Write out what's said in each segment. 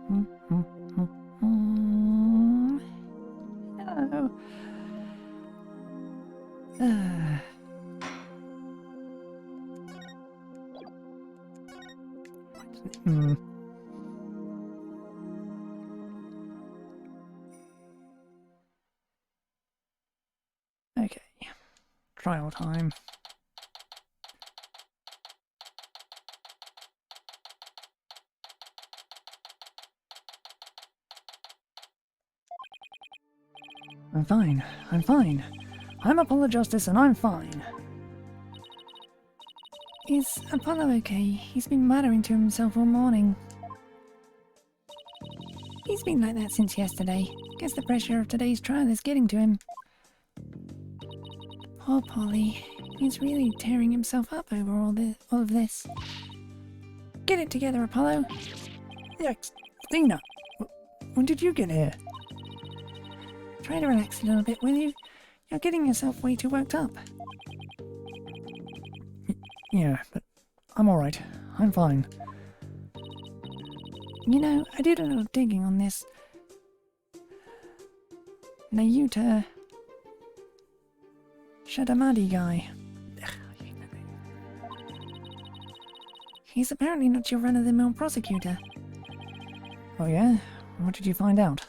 Hello. Okay. Trial time. I'm fine. I'm fine. I'm Apollo Justice and I'm fine. Is Apollo okay? He's been muttering to himself all morning. He's been like that since yesterday. Guess the pressure of today's trial is getting to him. Poor Polly. He's really tearing himself up over all of this. Get it together, Apollo. Yes, Athena. When did you get here? Try to relax a little bit, will you? You're getting yourself way too worked up. Yeah, but I'm alright. I'm fine. You know, I did a little digging on this Nayuta Shadamadi guy. He's apparently not your run-of-the-mill prosecutor. Oh yeah? What did you find out?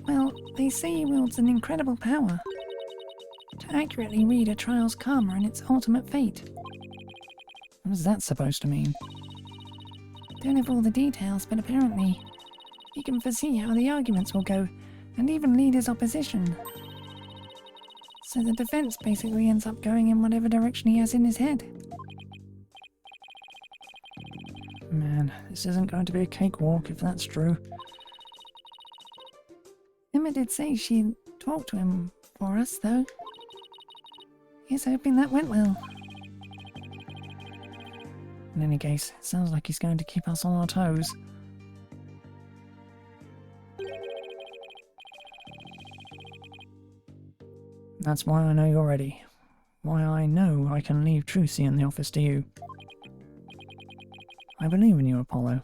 Well, they say he wields an incredible power to accurately read a trial's karma and its ultimate fate. What is that supposed to mean? Don't have all the details, but apparently he can foresee how the arguments will go and even lead his opposition. So the defense basically ends up going in whatever direction he has in his head. Man, this isn't going to be a cakewalk if that's true. Emma did say she'd talk to him for us, though. Here's hoping that went well. In any case, it sounds like he's going to keep us on our toes. That's why I know you're ready. Why I know I can leave Trucy in the office to you. I believe in you, Apollo.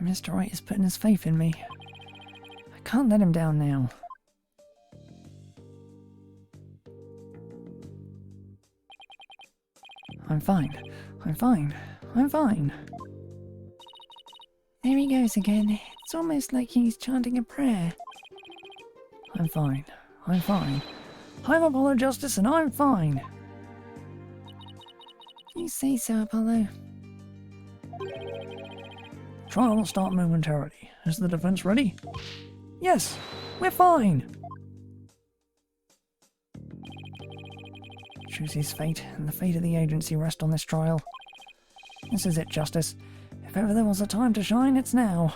Mr. Wright is putting his faith in me. I can't let him down now. I'm fine. I'm fine. I'm fine. There he goes again. It's almost like he's chanting a prayer. I'm fine. I'm fine. I'm Apollo Justice and I'm fine. You say so, Apollo. Trial will start momentarily. Is the defense ready? Yes, we're fine. Trucy's fate and the fate of the agency rest on this trial. This is it, Justice. If ever there was a time to shine, it's now.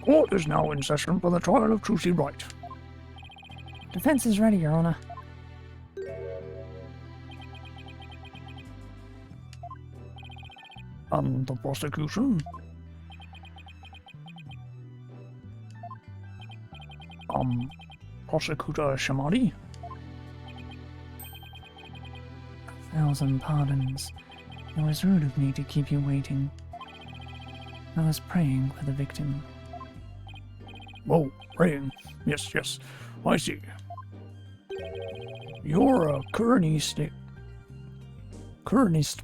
Court is now in session for the trial of Trucy Wright. Defense is ready, Your Honor. And the prosecution? Prosecutor Shamadi? 1,000 pardons. It was rude of me to keep you waiting. I was praying for the victim. Oh, praying. Yes, yes. I see. You're a Kuranist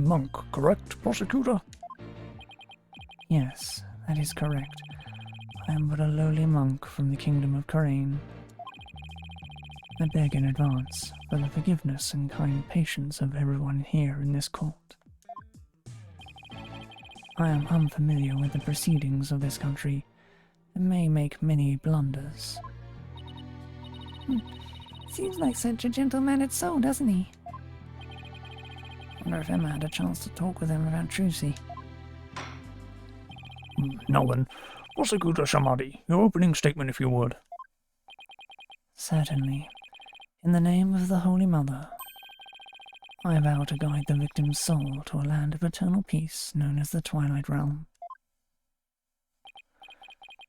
monk, correct, prosecutor? Yes, that is correct. I am but a lowly monk from the kingdom of Kurain. I beg in advance for the forgiveness and kind patience of everyone here in this court. I am unfamiliar with the proceedings of this country and may make many blunders. Seems like such a gentle-mannered soul, doesn't he? Wonder if Emma had a chance to talk with him about Trucy. Now then, Prosecutor Shamadi, your opening statement if you would. Certainly. In the name of the Holy Mother, I vow to guide the victim's soul to a land of eternal peace known as the Twilight Realm.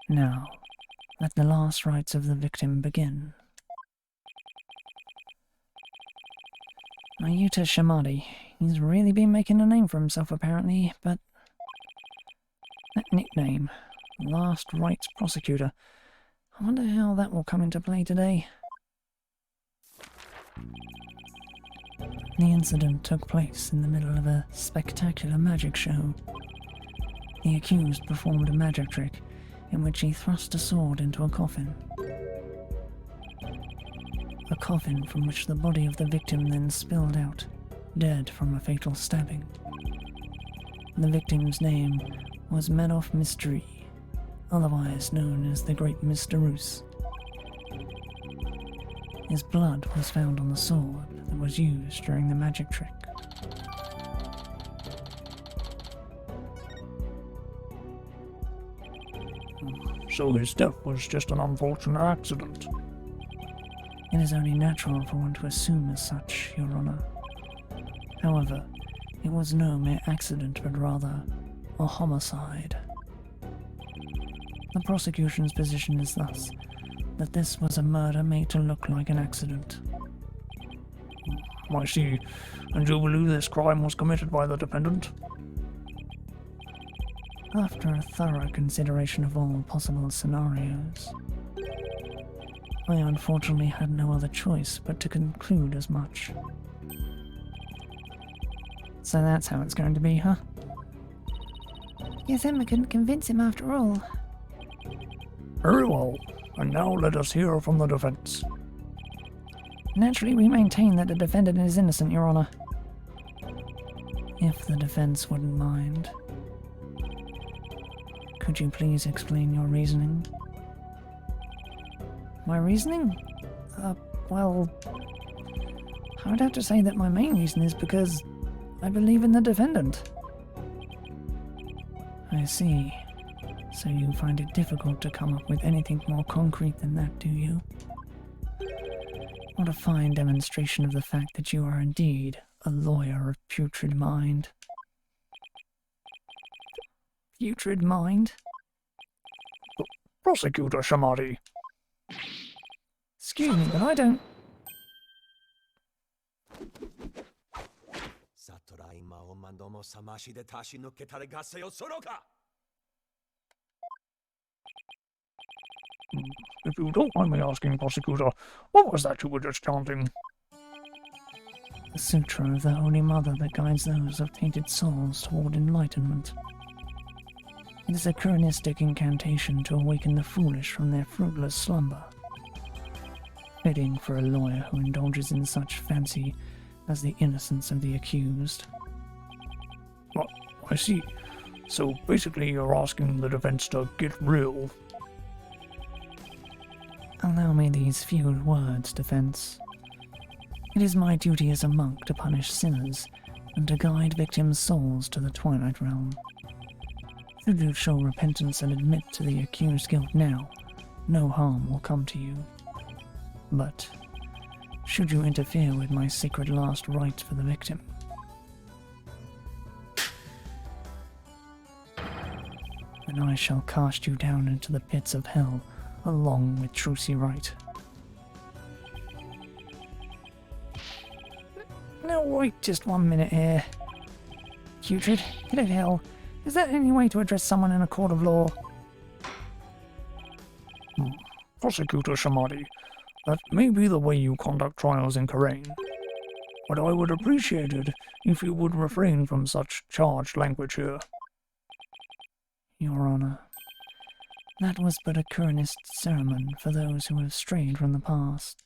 Now, let the last rites of the victim begin. Mayuta Shamadi, he's really been making a name for himself apparently, but that nickname, Last Rites Prosecutor, I wonder how that will come into play today. The incident took place in the middle of a spectacular magic show. The accused performed a magic trick in which he thrust a sword into a coffin. A coffin from which the body of the victim then spilled out, dead from a fatal stabbing. The victim's name was Madoff Mystery, otherwise known as the Great Mr. Roos. His blood was found on the sword that was used during the magic trick. So his death was just an unfortunate accident. It is only natural for one to assume as such, Your Honor. However, it was no mere accident, but rather a homicide. The prosecution's position is thus that this was a murder made to look like an accident. I see. And you believe this crime was committed by the defendant? After a thorough consideration of all possible scenarios, I unfortunately had no other choice but to conclude as much. So that's how it's going to be, huh? Guess Emma couldn't convince him after all. Very well. And now let us hear from the defense. Naturally, we maintain that the defendant is innocent, Your Honor. If the defense wouldn't mind, could you please explain your reasoning? My reasoning? Well, I would have to say that my main reason is because I believe in the defendant. I see. So you find it difficult to come up with anything more concrete than that, do you? What a fine demonstration of the fact that you are indeed a lawyer of putrid mind. Putrid mind? Prosecutor Shamadi. Excuse me, but I don't... If you don't mind me asking, Prosecutor, what was that you were just chanting? The sutra of the Holy Mother that guides those of tainted souls toward enlightenment. It is a Kuranistic incantation to awaken the foolish from their fruitless slumber. Fitting for a lawyer who indulges in such fancy as the innocence of the accused. Well, I see. So basically you're asking the defense to get real. Allow me these few words, defense. It is my duty as a monk to punish sinners and to guide victims' souls to the Twilight Realm. Should you show repentance and admit to the accused's guilt now, no harm will come to you. But should you interfere with my sacred last rites for the victim, then I shall cast you down into the pits of hell along with Trucy Wright. Now wait just 1 minute here. Putrid, hit of hell, is there any way to address someone in a court of law? Prosecutor Shamadi, that may be the way you conduct trials in Karain, but I would appreciate it if you would refrain from such charged language here. Your Honor, that was but a Kuranist sermon for those who have strayed from the past.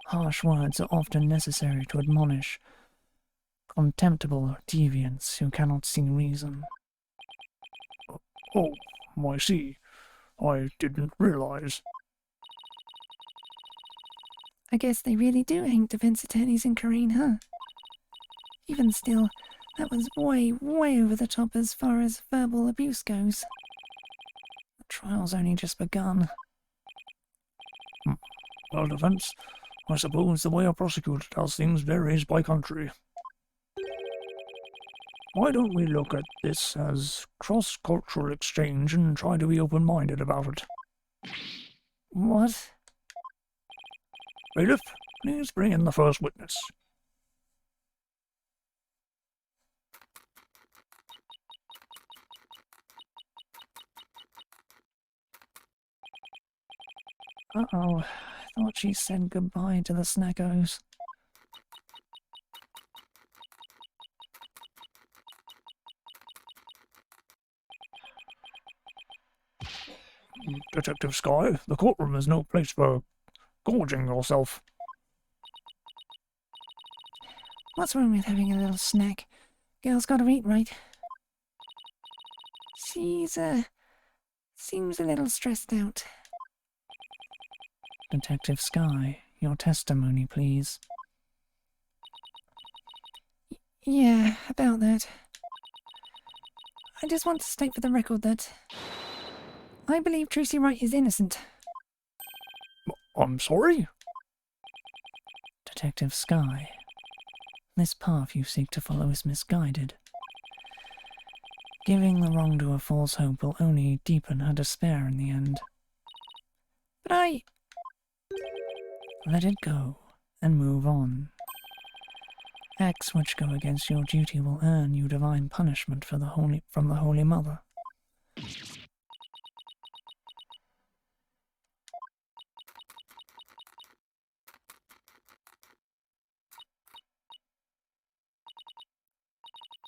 Harsh words are often necessary to admonish contemptible deviants who cannot see reason. Oh, I see. I didn't realize. I guess they really do hang defense attorneys in Karain, huh? Even still, That was way, way over the top as far as verbal abuse goes. The trial's only just begun. Well, defense, I suppose the way a prosecutor does things varies by country. Why don't we look at this as cross-cultural exchange and try to be open-minded about it? What? Bailiff, please bring in the first witness. Uh-oh, I thought she said goodbye to the snackos. Detective Sky, the courtroom is no place for gorging yourself. What's wrong with having a little snack? Girl's gotta eat, right? She's, seems a little stressed out. Detective Sky, your testimony, please. Yeah, about that. I just want to state for the record that I believe Tracy Wright is innocent. I'm sorry? Detective Sky, this path you seek to follow is misguided. Giving the wrongdoer false hope will only deepen her despair in the end. But let it go and move on. Acts which go against your duty will earn you divine punishment from the Holy Mother.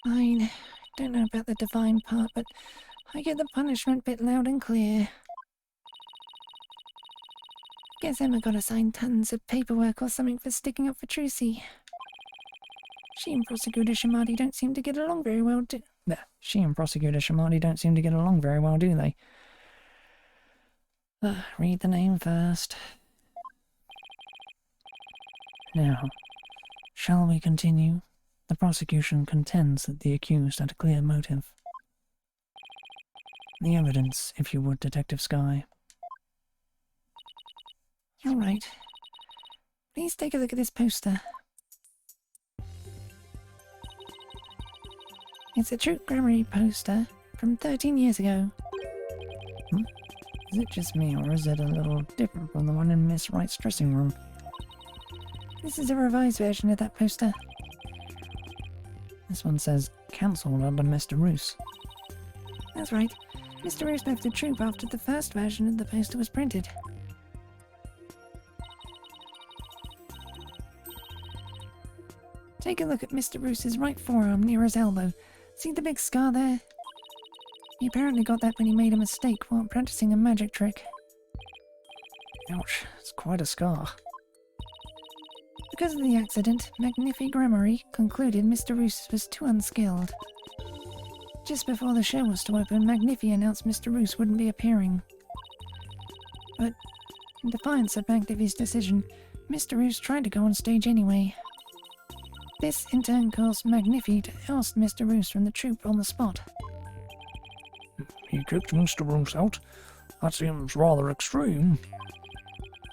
Fine. Don't know about the divine part, but I get the punishment bit loud and clear. Guess Emma got assigned tons of paperwork or something for sticking up for Tracy. She and Prosecutor Shamadi don't seem to get along very well, do they? Read the name first. Now, shall we continue? The prosecution contends that the accused had a clear motive. The evidence, if you would, Detective Sky. All right. Please take a look at this poster. It's a Troop Grammary poster from 13 years ago. Is it just me, or is it a little different from the one in Miss Wright's dressing room? This is a revised version of that poster. This one says, cancelled under Mr. Roos. That's right. Mr. Roos left the troop after the first version of the poster was printed. Take a look at Mr. Roos's right forearm near his elbow. See the big scar there? He apparently got that when he made a mistake while practicing a magic trick. Ouch, it's quite a scar. Because of the accident, Magnifi Grammary concluded Mr. Roos was too unskilled. Just before the show was to open, Magnifi announced Mr. Roos wouldn't be appearing. But, in defiance of Magnifi's decision, Mr. Roos tried to go on stage anyway. This in turn caused Magnifi to oust Mr. Roos from the troupe on the spot. He kicked Mr. Roos out? That seems rather extreme.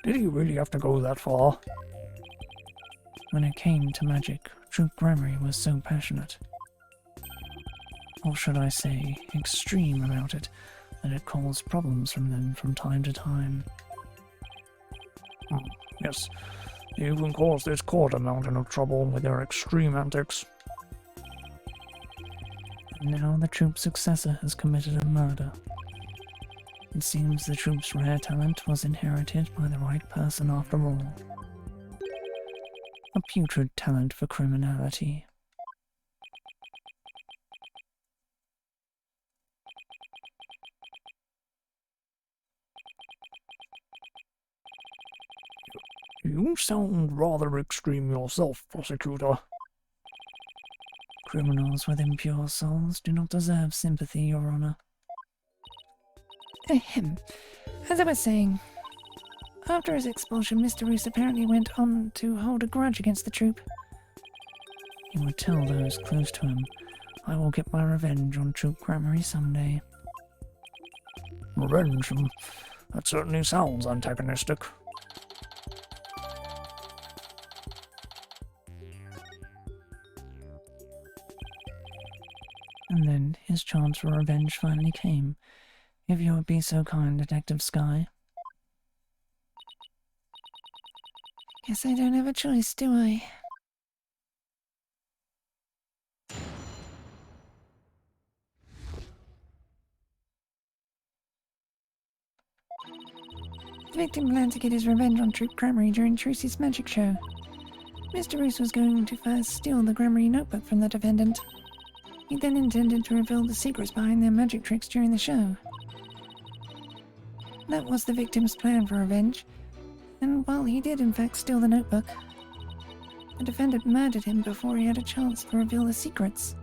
Did he really have to go that far? When it came to magic, Troop Grammary was so passionate. Or should I say, extreme about it, that it caused problems from them from time to time. Yes, they even caused this court a mountain of trouble with their extreme antics. And now the troop's successor has committed a murder. It seems the troop's rare talent was inherited by the right person after all. A putrid talent for criminality. You sound rather extreme yourself, prosecutor. Criminals with impure souls do not deserve sympathy, Your Honor. Ahem. As I was saying, after his expulsion, Mr. Roos apparently went on to hold a grudge against the troop. He would tell those close to him, "I will get my revenge on Troop Grammary someday." Revenge? That certainly sounds antagonistic. And then his chance for revenge finally came. If you would be so kind, Detective Sky. Guess I don't have a choice, do I? The victim planned to get his revenge on Troop Grammary during Trucy's magic show. Mr. Roos was going to first steal the Grammary notebook from the defendant. He then intended to reveal the secrets behind their magic tricks during the show. That was the victim's plan for revenge, and while he did in fact steal the notebook, the defendant murdered him before he had a chance to reveal the secrets.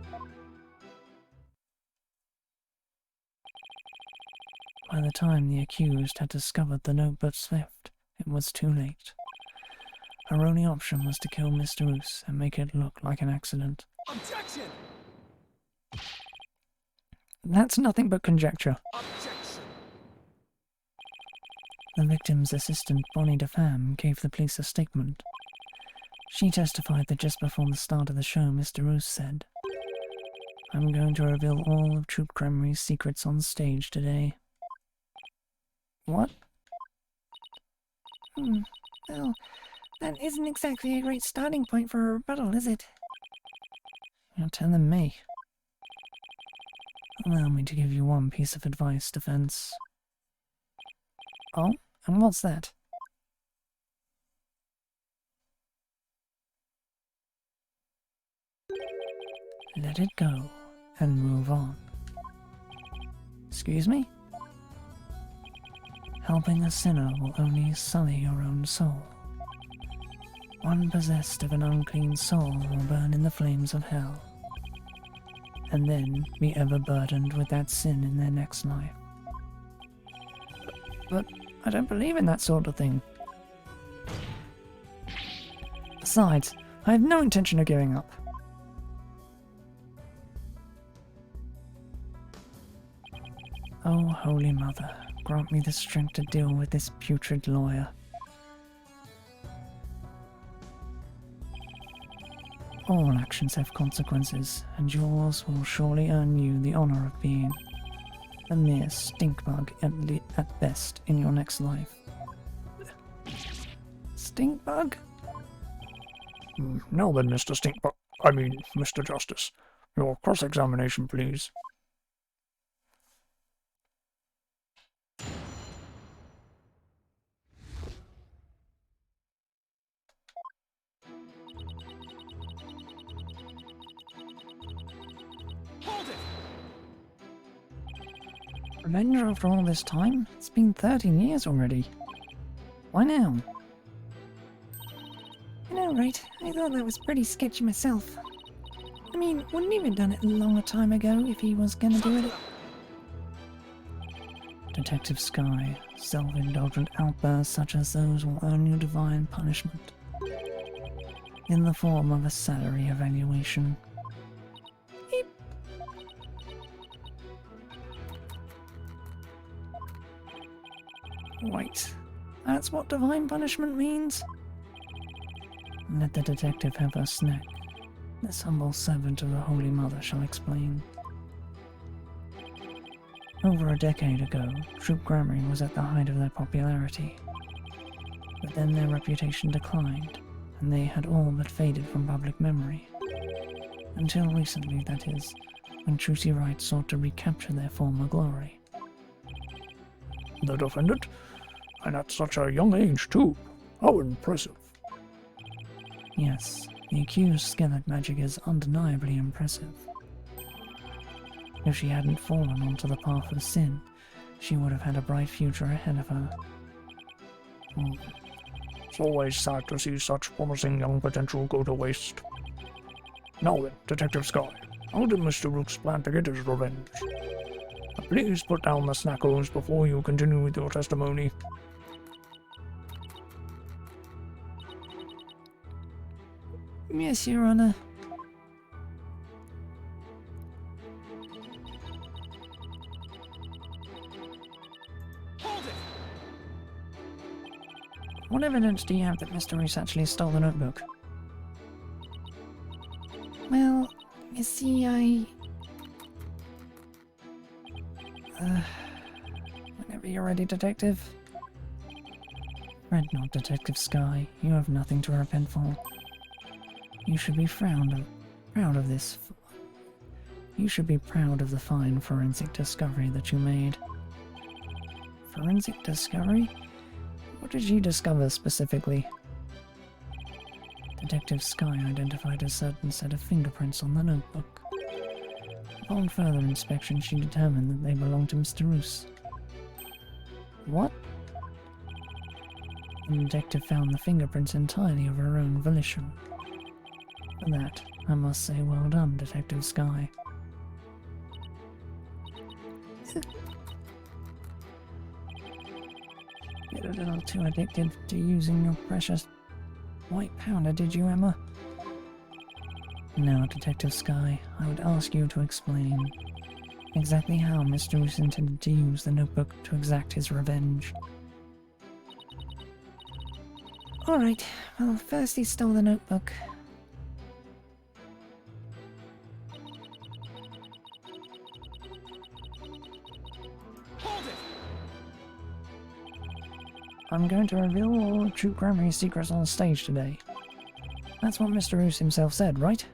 By the time the accused had discovered the notebook's theft, it was too late. Her only option was to kill Mr. Roos and make it look like an accident. Objection! That's nothing but conjecture. Objection! The victim's assistant, Bonnie DeFam, gave the police a statement. She testified that just before the start of the show, Mr. Roos said, "I'm going to reveal all of Troop Grammy's secrets on stage today." What? Well, that isn't exactly a great starting point for a rebuttal, is it? You're telling me. Allow me to give you one piece of advice, defense. Oh, and what's that? Let it go and move on. Excuse me? Helping a sinner will only sully your own soul. One possessed of an unclean soul will burn in the flames of hell, and then be ever burdened with that sin in their next life. But I don't believe in that sort of thing. Besides, I have no intention of giving up. Oh, Holy Mother, grant me the strength to deal with this putrid lawyer. All actions have consequences, and yours will surely earn you the honor of being a mere stink bug at best in your next life. Stink bug? Now then, Mr. Mr. Justice. Your cross-examination, please. Hold it! Revenge after all this time? It's been 13 years already. Why now? I know, right? I thought that was pretty sketchy myself. I mean, wouldn't he have done it a longer time ago if he was gonna do it? Detective Sky, self-indulgent outbursts such as those will earn you divine punishment. In the form of a salary evaluation. Wait, that's what divine punishment means? Let the detective have her snack. This humble servant of the Holy Mother shall explain. Over a decade ago, Troop Grammary was at the height of their popularity. But then their reputation declined, and they had all but faded from public memory. Until recently, that is, when Trucy Wright sought to recapture their former glory. The defendant? And at such a young age, too. How impressive. Yes, the accused's skill at magic is undeniably impressive. If she hadn't fallen onto the path of sin, she would have had a bright future ahead of her. It's always sad to see such promising young potential go to waste. Now then, Detective Sky, how did Mr. Roos plan to get his revenge? Please put down the snackos before you continue with your testimony. Yes, Your Honor. evidence do you have that Mr. Reese actually stole the notebook? Well, you see, Whenever you're ready, Detective. Fret not, Detective Sky. You have nothing to repent for. You should be proud of this. You should be proud of the fine forensic discovery that you made. Forensic discovery? What did you discover specifically? Detective Sky identified a certain set of fingerprints on the notebook. Upon further inspection, she determined that they belonged to Mr. Roos. What? The detective found the fingerprints entirely of her own volition. For that, I must say well done, Detective Sky. Get a little too addicted to using your precious white powder, did you, Emma? Now, Detective Sky, I would ask you to explain exactly how Mr. Roos intended to use the notebook to exact his revenge. alright. Well, first he stole the notebook. I'm going to reveal all of Troop Grammy's secrets on stage today. That's what Mr. Roos himself said, right?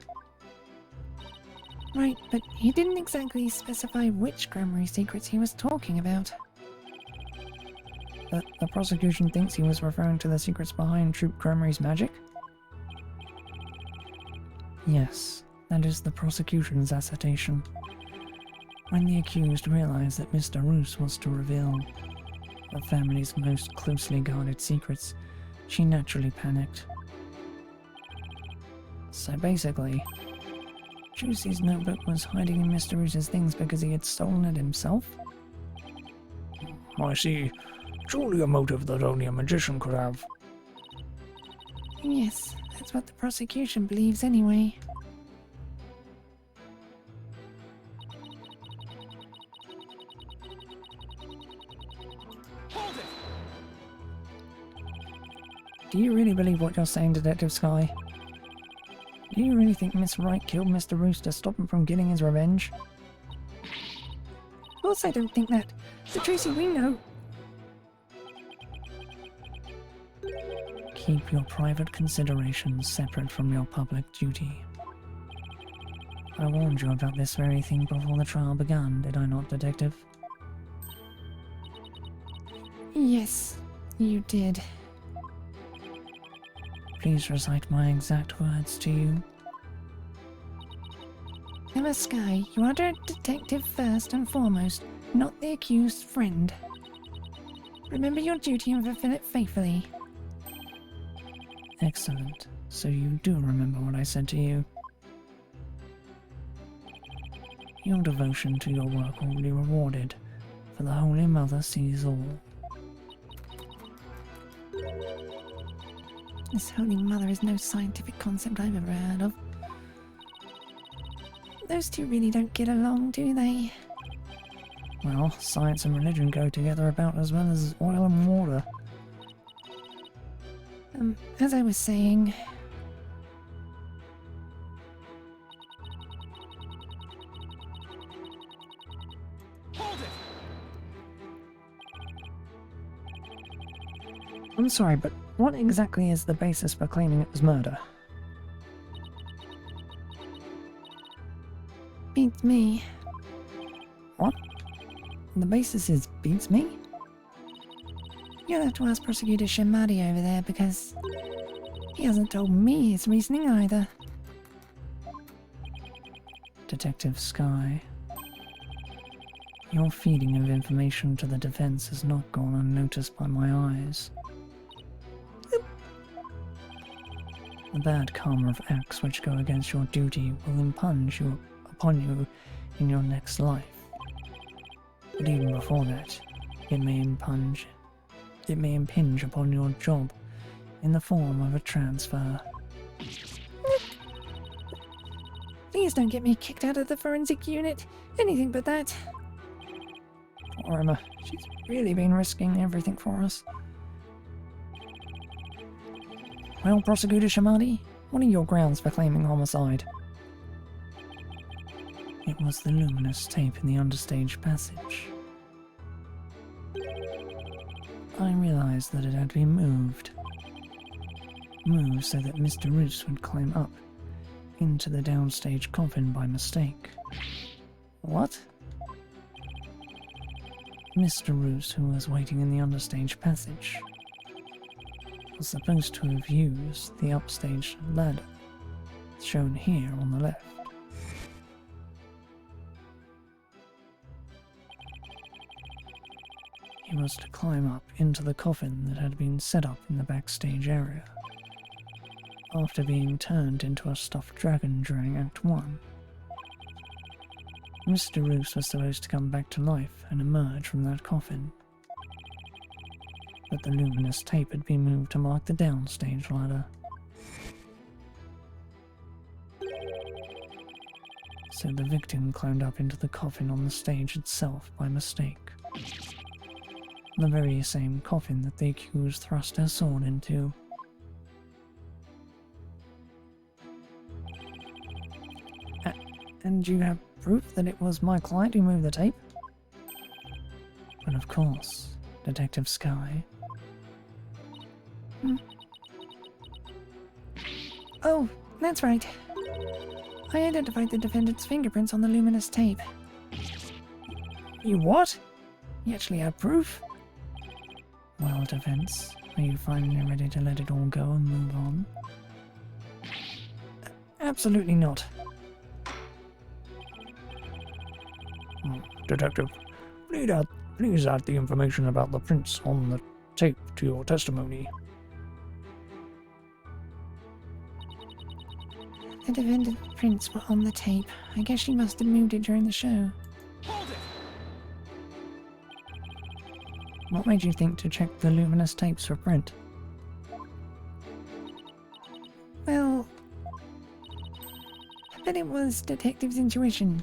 Right, but he didn't exactly specify which Grammary secrets he was talking about. The prosecution thinks he was referring to the secrets behind Troop Grammy's magic? Yes, that is the prosecution's assertion. When the accused realized that Mr. Roos was to reveal the family's most closely guarded secrets, she naturally panicked. So basically, Juicy's notebook was hiding in Mr. Roos's things because he had stolen it himself? I see. Surely a motive that only a magician could have. Yes, that's what the prosecution believes anyway. Do you really believe what you're saying, Detective Sky? Do you really think Miss Wright killed Mr. Roos to stop him from getting his revenge? Of course I don't think that. The Tracy we know. Keep your private considerations separate from your public duty. I warned you about this very thing before the trial began, did I not, Detective? Yes, you did. Please recite my exact words to you. Emma Sky, you are a detective first and foremost, not the accused's friend. Remember your duty and fulfill it faithfully. Excellent. So you do remember what I said to you. Your devotion to your work will be rewarded, for the Holy Mother sees all. This Holy Mother is no scientific concept I've ever heard of. Those two really don't get along, do they? Well, science and religion go together about as well as oil and water. As I was saying... I'm sorry, but what exactly is the basis for claiming it was murder? Beats me. What? The basis is beats me? You'll have to ask Prosecutor Shimadi over there because he hasn't told me his reasoning either. Detective Sky, your feeding of information to the defense has not gone unnoticed by my eyes. The bad karma of acts which go against your duty will impinge upon you in your next life. But even before that, it may impinge upon your job in the form of a transfer. Please don't get me kicked out of the forensic unit. Anything but that. Poor Emma, she's really been risking everything for us. Well, Prosecutor Shamadi, what are your grounds for claiming homicide? It was the luminous tape in the understage passage. I realized that it had been moved. Moved so that Mr. Roos would climb up into the downstage coffin by mistake. What? Mr. Roos, who was waiting in the understage passage, was supposed to have used the upstage ladder, shown here on the left. He was to climb up into the coffin that had been set up in the backstage area, after being turned into a stuffed dragon during Act 1. Mr. Roos was supposed to come back to life and emerge from that coffin, but the luminous tape had been moved to mark the downstage ladder. So the victim climbed up into the coffin on the stage itself by mistake. The very same coffin that the accused thrust her sword into. And you have proof that it was my client who moved the tape? But of course, Detective Sky. Oh, that's right. I identified the defendant's fingerprints on the luminous tape. You what? You actually have proof? Well, defense, are you finally ready to let it all go and move on? Absolutely not. Detective, please add the information about the prints on the tape to your testimony. The defendant's prints were on the tape. I guess she must have moved it during the show. What made you think to check the luminous tapes for print? Well, I bet it was Detective's intuition.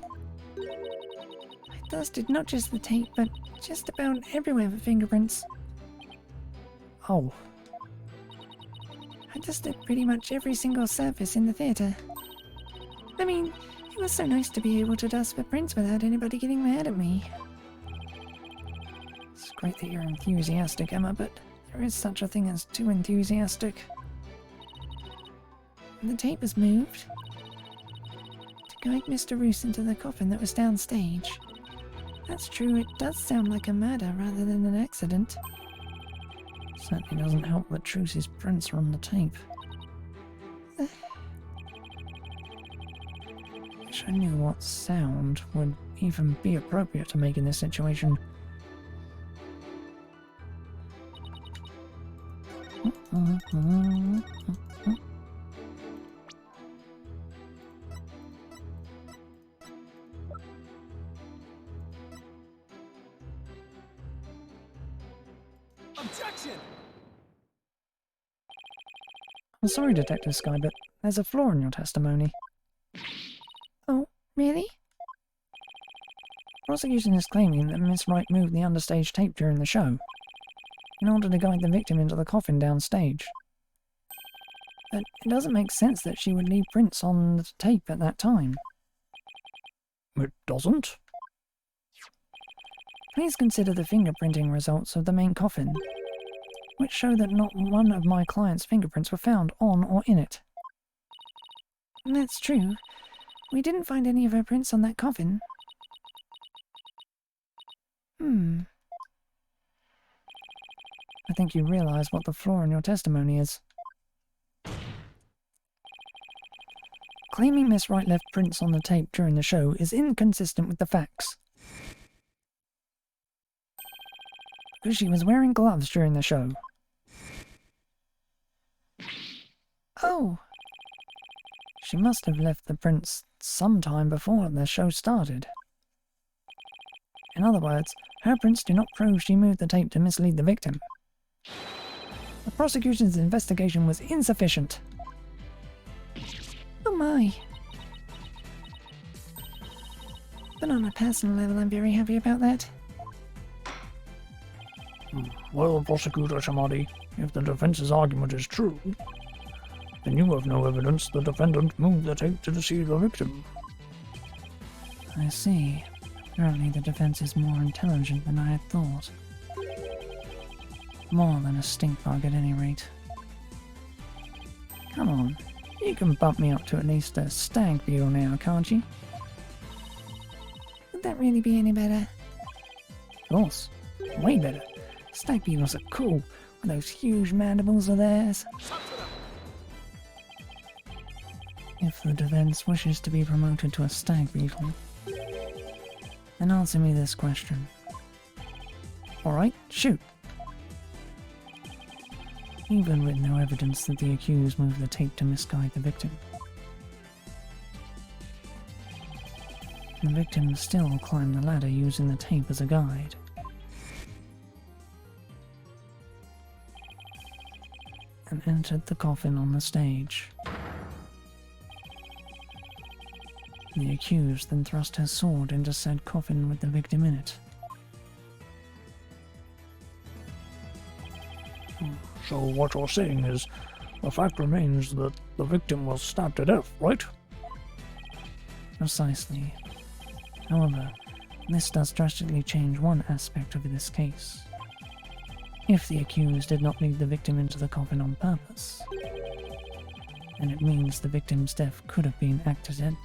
I dusted not just the tape, but just about everywhere for fingerprints. Oh, I dusted pretty much every single surface in the theatre. I mean, it was so nice to be able to dust for prints without anybody getting mad at me. It's great that you're enthusiastic, Emma, but there is such a thing as too enthusiastic. The tape was moved to guide Mr. Roos into the coffin that was downstage. That's true, it does sound like a murder rather than an accident. certainly doesn't help that Trucy's prints are on the tape. Wish I knew what sound would even be appropriate to make in this situation. Objection! I'm sorry, Detective Sky, but there's a flaw in your testimony. Oh, really? Prosecution is claiming that Miss Wright moved the understage tape during the show, in order to guide the victim into the coffin downstage. But it doesn't make sense that she would leave prints on the tape at that time. It doesn't? Please consider the fingerprinting results of the main coffin, which show that not one of my client's fingerprints were found on or in it. That's true. We didn't find any of her prints on that coffin. I think you realize what the flaw in your testimony is. Claiming Miss Wright left prints on the tape during the show is inconsistent with the facts. Because she was wearing gloves during the show. Oh! She must have left the prints sometime before the show started. In other words, her prints do not prove she moved the tape to mislead the victim. The prosecution's investigation was insufficient. Oh my. But on a personal level, I'm very happy about that. Well, Prosecutor Shamadi, if the defense's argument is true, Then you have no evidence the defendant moved the tape to deceive the victim. I see. Apparently the defense is more intelligent than I had thought. More than a stink bug at any rate. Come on, you can bump me up to at least a stag beetle now, can't you? Would that really be any better? Of course. Way better. Stag beetles are cool, with those huge mandibles of theirs. If the defense wishes to be promoted to a stag beetle, then answer me this question. Alright, shoot. Even with no evidence that the accused moved the tape to misguide the victim. The victim still climbed the ladder using the tape as a guide. And entered the coffin on the stage. The accused then thrust her sword into said coffin with the victim in it. So what you're saying is, the fact remains that the victim was stabbed to death, right? Precisely. However, this does drastically change one aspect of this case. If the accused did not lead the victim into the coffin on purpose, then it means the victim's death could have been accidental.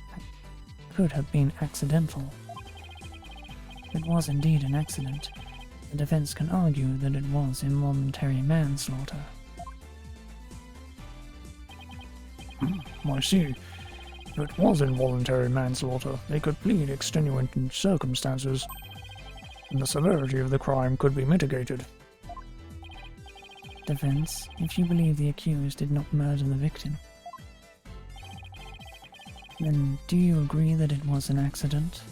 If it was indeed an accident, the defense can argue that it was involuntary manslaughter. I see. If it was involuntary manslaughter, they could plead extenuating circumstances, and the severity of the crime could be mitigated. Defense, if you believe the accused did not murder the victim, then do you agree that it was an accident?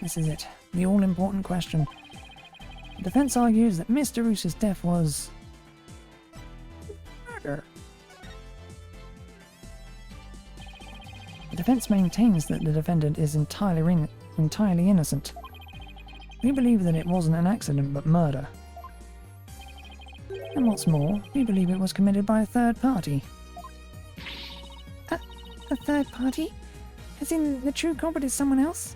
This is it. The all-important question. The defense argues that Mr. Roos's death was murder. The defense maintains that the defendant is entirely innocent. We believe that it wasn't an accident but murder. And what's more, we believe it was committed by a third party. A third party? As in, the true culprit is someone else?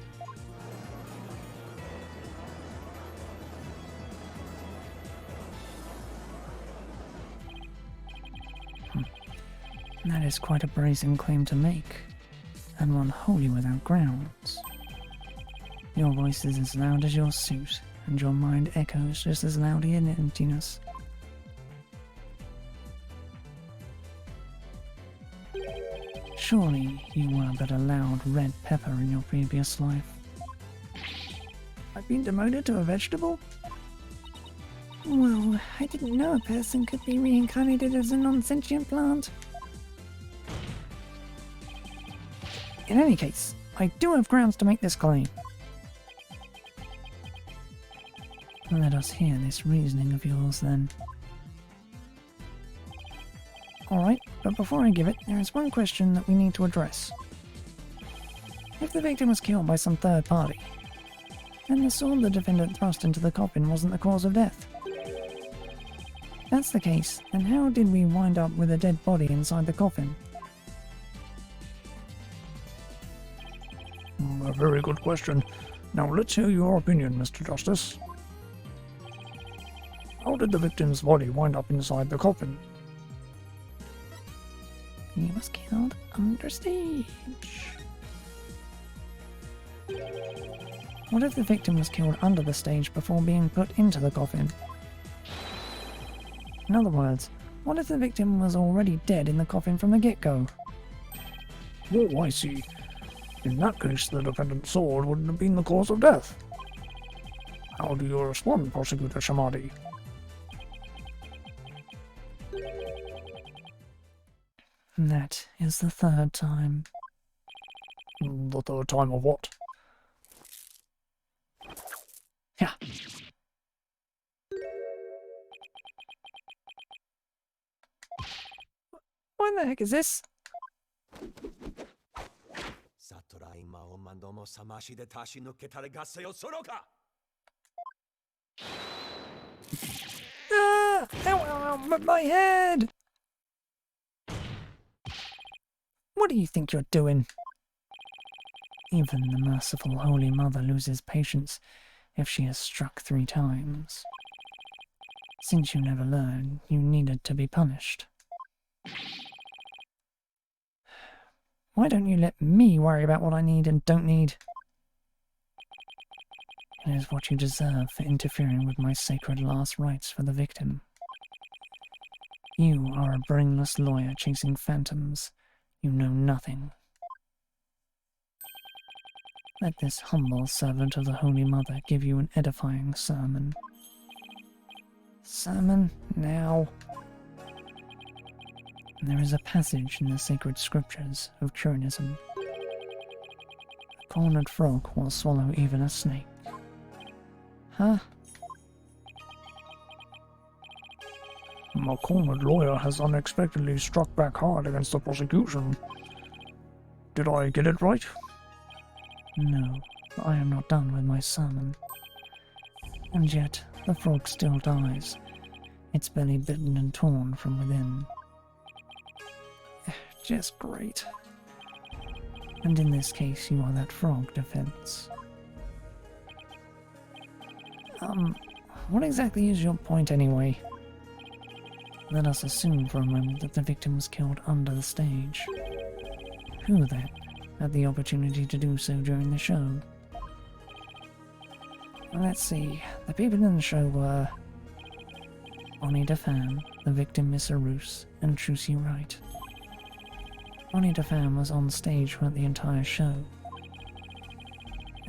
That is quite a brazen claim to make, and one wholly without grounds. Your voice is as loud as your suit, and your mind echoes just as loudly in emptiness. Surely you were but a loud red pepper in your previous life. I've been demoted to a vegetable? Well, I didn't know a person could be reincarnated as a non-sentient plant. In any case, I do have grounds to make this claim. Let us hear this reasoning of yours then. Alright, but before I give it, there is one question that we need to address. If the victim was killed by some third party, then the sword the defendant thrust into the coffin wasn't the cause of death. If that's the case, then how did we wind up with a dead body inside the coffin? A very good question. Now let's hear your opinion, Mr. Justice. How did the victim's body wind up inside the coffin? He was killed under stage. What if the victim was killed under the stage before being put into the coffin? In other words, what if the victim was already dead in the coffin from the get-go? Oh, I see. In that case, the defendant's sword wouldn't have been the cause of death. How do you respond, Prosecutor Shamadi? That is the third time. The third time of what? Yeah. What the heck is this? Ah! Ow, ow, ow, my head! What do you think you're doing? Even the merciful Holy Mother loses patience if she is struck 3 times. Since you never learned, you needed to be punished. Why don't you let me worry about what I need and don't need? It is what you deserve for interfering with my sacred last rites for the victim. You are a brainless lawyer chasing phantoms. You know nothing. Let this humble servant of the Holy Mother give you an edifying sermon. Sermon? Now? There is a passage in the sacred scriptures of Curianism. A cornered frog will swallow even a snake. Huh? My cornered lawyer has unexpectedly struck back hard against the prosecution. Did I get it right? No, I am not done with my sermon. And yet, the frog still dies, its belly bitten and torn from within. Just great. And in this case, you are that frog defense. What exactly is your point anyway? Let us assume for a moment that the victim was killed under the stage. Who, then, had the opportunity to do so during the show? Well, let's see. The people in the show were Bonnie DeFam, the victim Miss Arus, and Trucy Wright. Bonnie DeFam was on stage for the entire show,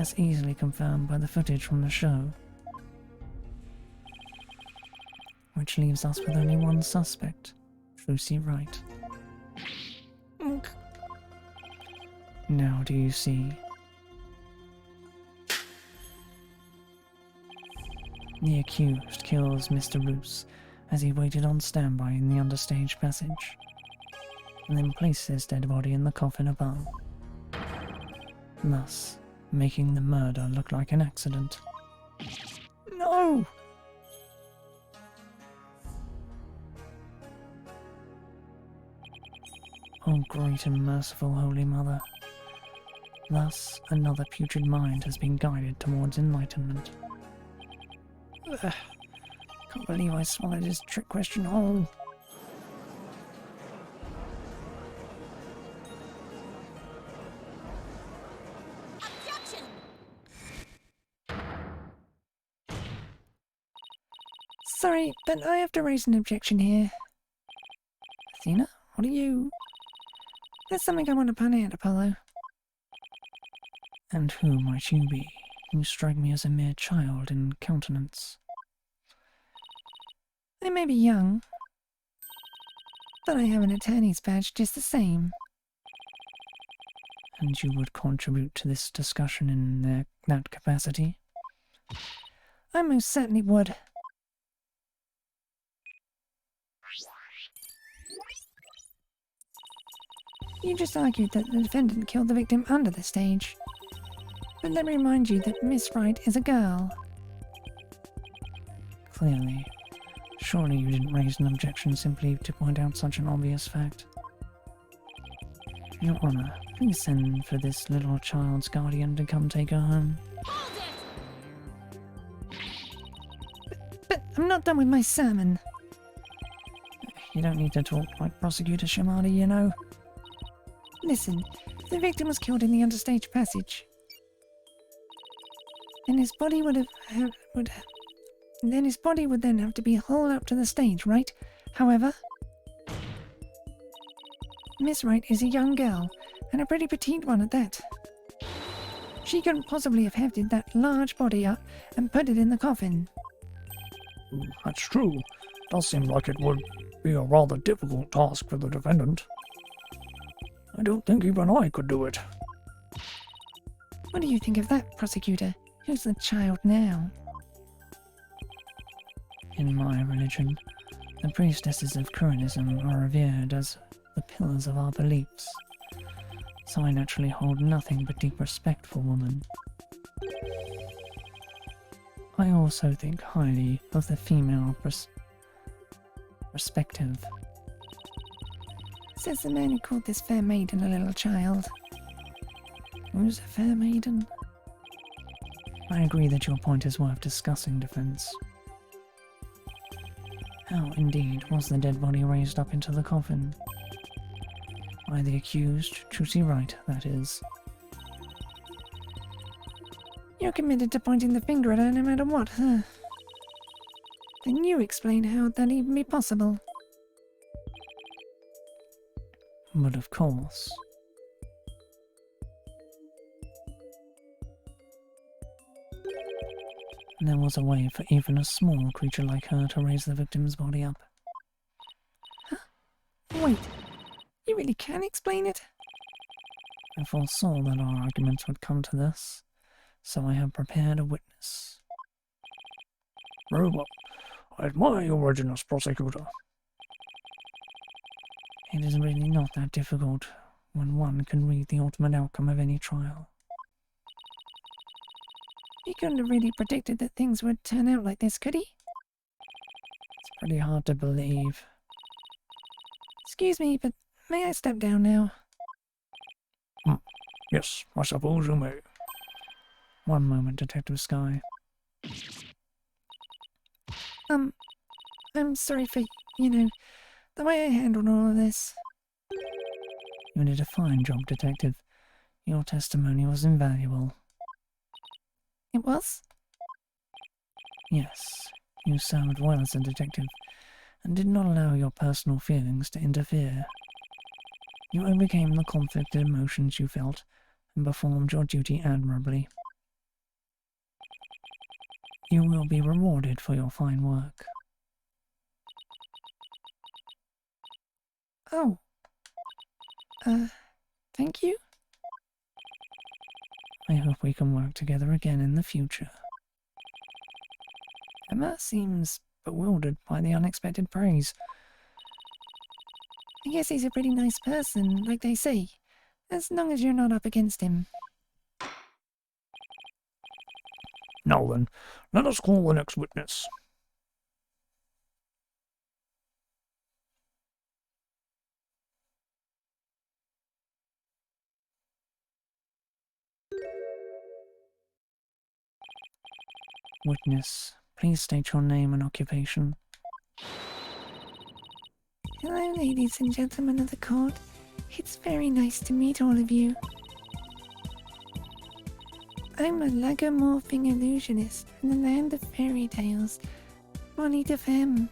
as easily confirmed by the footage from the show, which leaves us with only one suspect, Trucy Wright. Now do you see? The accused kills Mr. Roos as he waited on standby in the understage passage, and then placed his dead body in the coffin above, thus making the murder look like an accident. No! O great and merciful Holy Mother, thus another putrid mind has been guided towards enlightenment. Can't believe I swallowed his trick question whole. Objection! Sorry, but I have to raise an objection here. Athena, what are you? There's something I want to point out, Apollo. And who might you be? You strike me as a mere child in countenance. I may be young, but I have an attorney's badge just the same. And you would contribute to this discussion in that capacity? I most certainly would. You just argued that the defendant killed the victim under the stage. But let me remind you that Miss Wright is a girl. Clearly. Surely you didn't raise an objection simply to point out such an obvious fact. Your Honor, please send for this little child's guardian to come take her home. Hold it! But I'm not done with my sermon. You don't need to talk like Prosecutor Shimada, you know. Listen, the victim was killed in the understage passage. And his body would then have to be hauled up to the stage, right? However, Miss Wright is a young girl, and a pretty petite one at that. She couldn't possibly have hefted that large body up and put it in the coffin. That's true. Does seem like it would be a rather difficult task for the defendant. I don't think even I could do it. What do you think of that, prosecutor? Who's the child now? In my religion, the priestesses of Curianism are revered as the pillars of our beliefs, so I naturally hold nothing but deep respect for woman. I also think highly of the female perspective. Says the man who called this fair maiden a little child. Who's a fair maiden? I agree that your point is worth discussing, Defense. How, indeed, was the dead body raised up into the coffin? By the accused, Trucy Wright, that is. You're committed to pointing the finger at her no matter what, huh? Then you explain how that even be possible. But of course. There was a way for even a small creature like her to raise the victim's body up. Wait, you really can explain it? I foresaw that our arguments would come to this, so I have prepared a witness. Very well. I admire your readiness, prosecutor. It is really not that difficult when one can read the ultimate outcome of any trial. He couldn't have really predicted that things would turn out like this, could he? It's pretty hard to believe. Excuse me, but may I step down now? Yes, I suppose you may. One moment, Detective Sky. I'm sorry for, the way I handled all of this. You did a fine job, Detective. Your testimony was invaluable. It was? Yes, you served well as a detective, and did not allow your personal feelings to interfere. You overcame the conflicted emotions you felt, and performed your duty admirably. You will be rewarded for your fine work. Oh. Thank you? I hope we can work together again in the future. Emma seems bewildered by the unexpected praise. I guess he's a pretty nice person, like they say, as long as you're not up against him. Now then, let us call the next witness. Witness, please state your name and occupation. Hello, ladies and gentlemen of the court. It's very nice to meet all of you. I'm a lagomorphing illusionist in the land of fairy tales, Bonnie de Femme.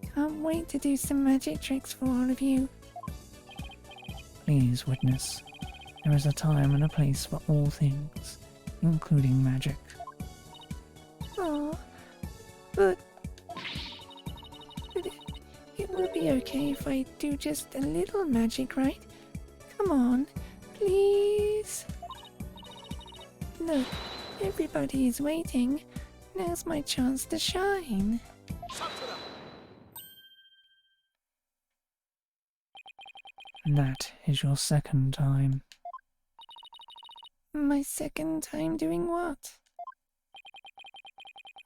I can't wait to do some magic tricks for all of you. Please, witness. There is a time and a place for all things, including magic. Aw, but it will be okay if I do just a little magic, right? Come on, please. Look, everybody is waiting. Now's my chance to shine. That is your second time. My second time doing what?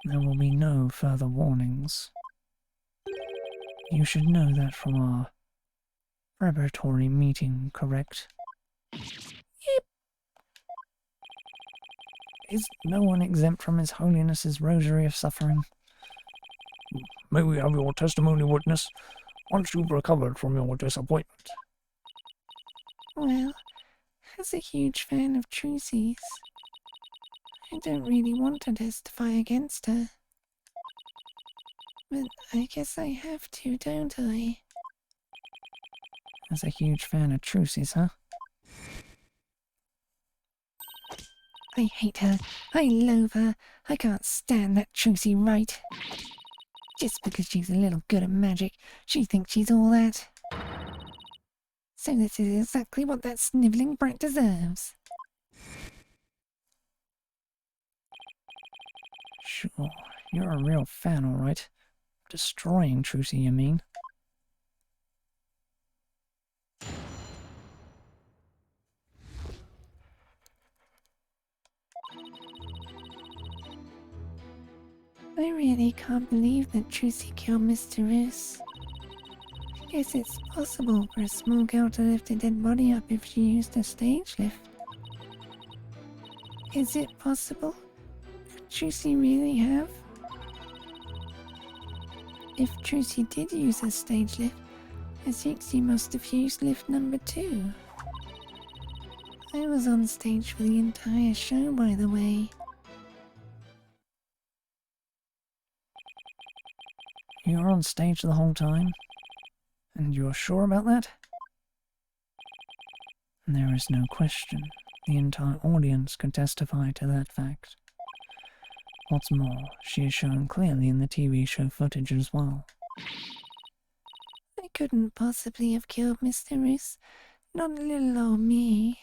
There will be no further warnings. You should know that from our preparatory meeting, correct? Yep. Is no one exempt from His Holiness's rosary of suffering? May we have your testimony, witness, once you've recovered from your disappointment? Well, as a huge fan of Trucy's, I don't really want to testify against her. But I guess I have to, don't I? As a huge fan of Trucy's, huh? I hate her. I loathe her. I can't stand that Trucy Wright. Just because she's a little good at magic, she thinks she's all that. So this is exactly what that snivelling brat deserves. Sure, you're a real fan, all right. Destroying Trucy, you mean? I really can't believe that Trucy killed Mr. Roos. Guess it's possible for a small girl to lift a dead body up if she used a stage lift. Is it possible? Could Trucy really have? If Trucy did use a stage lift, I think she must have used lift number 2. I was on stage for the entire show, by the way. You were on stage the whole time? And you're sure about that? There is no question. The entire audience could testify to that fact. What's more, she is shown clearly in the TV show footage as well. I couldn't possibly have killed Mr. Roos. Not little old me.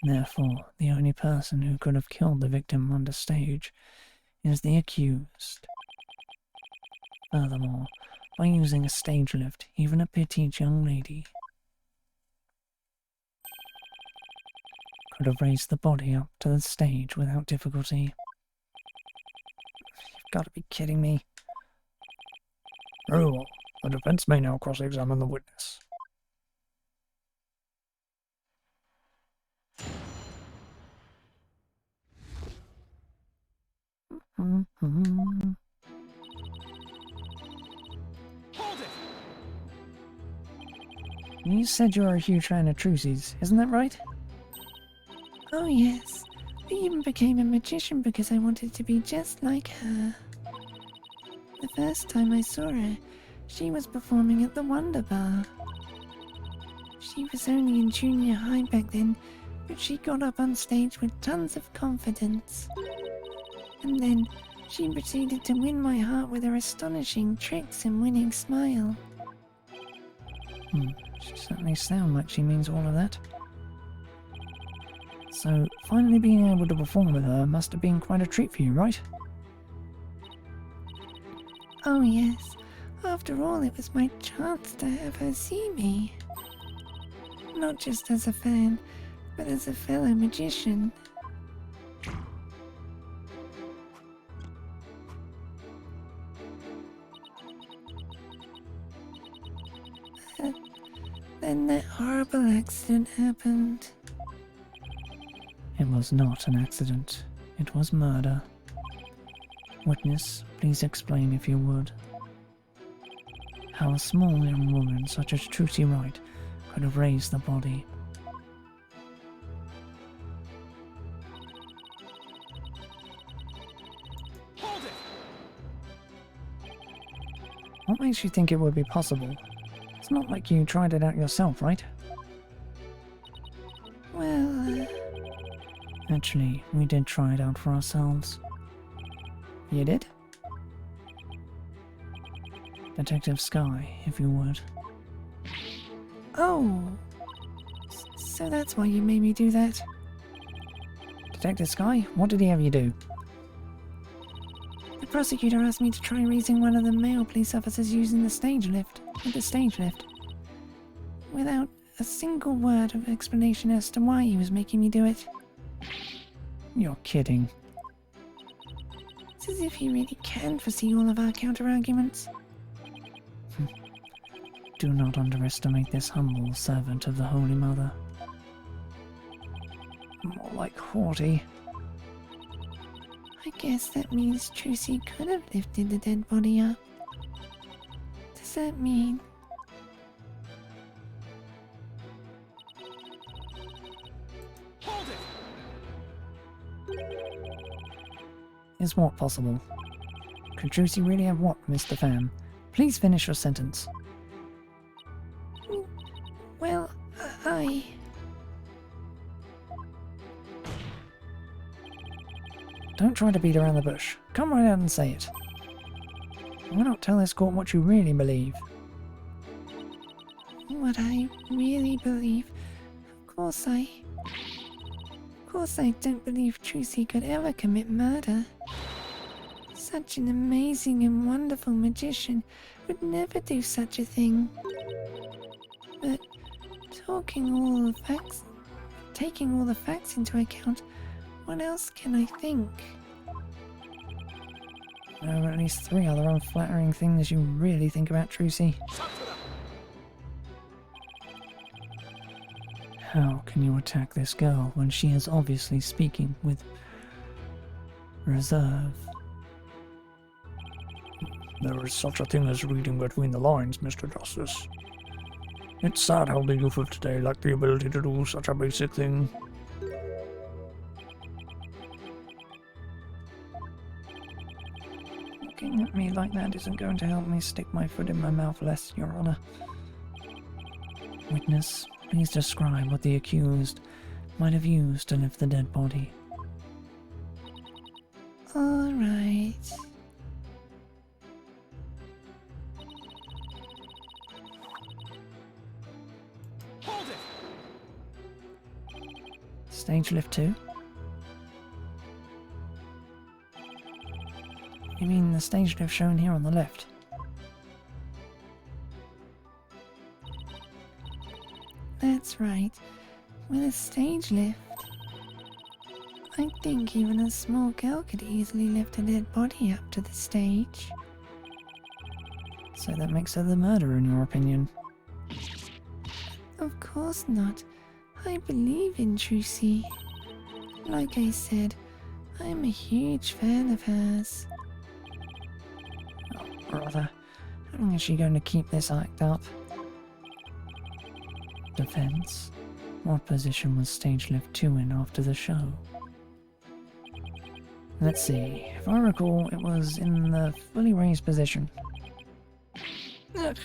Therefore, the only person who could have killed the victim on the stage is the accused. Furthermore, by using a stage lift, even a petite young lady could have raised the body up to the stage without difficulty. You've got to be kidding me. Very well. The defense may now cross-examine the witness. You said you were a huge fan of Trucy's, isn't that right? Oh yes. I even became a magician because I wanted to be just like her. The first time I saw her, she was performing at the Wonder Bar. She was only in junior high back then, but she got up on stage with tons of confidence. And then she proceeded to win my heart with her astonishing tricks and winning smile. She certainly sounds like she means all of that. So, finally being able to perform with her must have been quite a treat for you, right? Oh yes. After all, it was my chance to have her see me. Not just as a fan, but as a fellow magician. Then that horrible accident happened. It was not an accident. It was murder. Witness, please explain if you would. How a small young woman such as Trucy Wright could have raised the body. What makes you think it would be possible? It's not like you tried it out yourself, right? Well, Actually, we did try it out for ourselves. you did? Detective Sky, if you would. Oh. So that's why you made me do that. Detective Sky, what did he have you do? The prosecutor asked me to try raising one of the male police officers using the stage lift. Without a single word of explanation as to why he was making me do it. You're kidding. It's as if he really can foresee all of our counter-arguments. Do not underestimate this humble servant of the Holy Mother. More like haughty. I guess that means Trucy could have lifted the dead body up. Does that mean... Is what possible? Could Trucy really have what, Mr. Fan? Please finish your sentence. Well, I... Don't try to beat around the bush. Come right out and say it. Why not tell this court what you really believe? What I really believe... Of course I don't believe Trucy could ever commit murder. Such an amazing and wonderful magician would never do such a thing. But taking all the facts into account, what else can I think? There are at least 3 other unflattering things you really think about Trucy. How can you attack this girl when she is obviously speaking with reserve? There is such a thing as reading between the lines, Mr. Justice. It's sad how the youth of today lack the ability to do such a basic thing. Looking at me like that isn't going to help me stick my foot in my mouth less, Your Honor. Witness, please describe what the accused might have used to lift the dead body. All right. Hold it! Stage lift 2? You mean the stage lift shown here on the left? That's right. With a stage lift, I think even a small girl could easily lift a dead body up to the stage. So that makes her the murderer in your opinion? Of course not. I believe in Trucy. Like I said, I'm a huge fan of hers. Brother, how long is she going to keep this act up? Defense? What position was stage lift 2 in after the show? Let's see. If I recall, it was in the fully raised position. And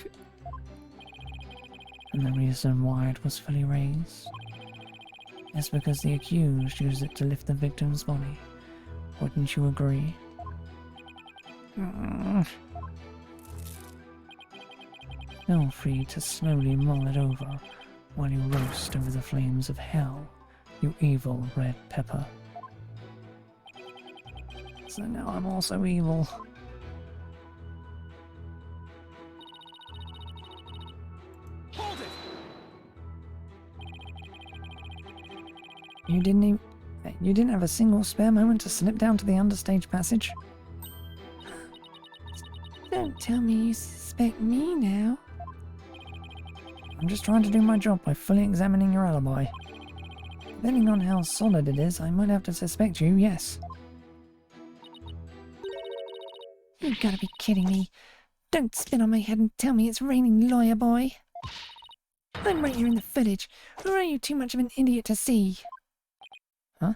the reason why it was fully raised is because the accused used it to lift the victim's body. Wouldn't you agree? Feel free to slowly mull it over while you roast over the flames of hell, you evil red pepper. So now I'm also evil. Hold it! You didn't have a single spare moment to slip down to the understage passage? Don't tell me you suspect me now. I'm just trying to do my job by fully examining your alibi. Depending on how solid it is, I might have to suspect you, yes. You gotta be kidding me. Don't spit on my head and tell me it's raining, lawyer boy. I'm right here in the footage, or are you too much of an idiot to see? Huh?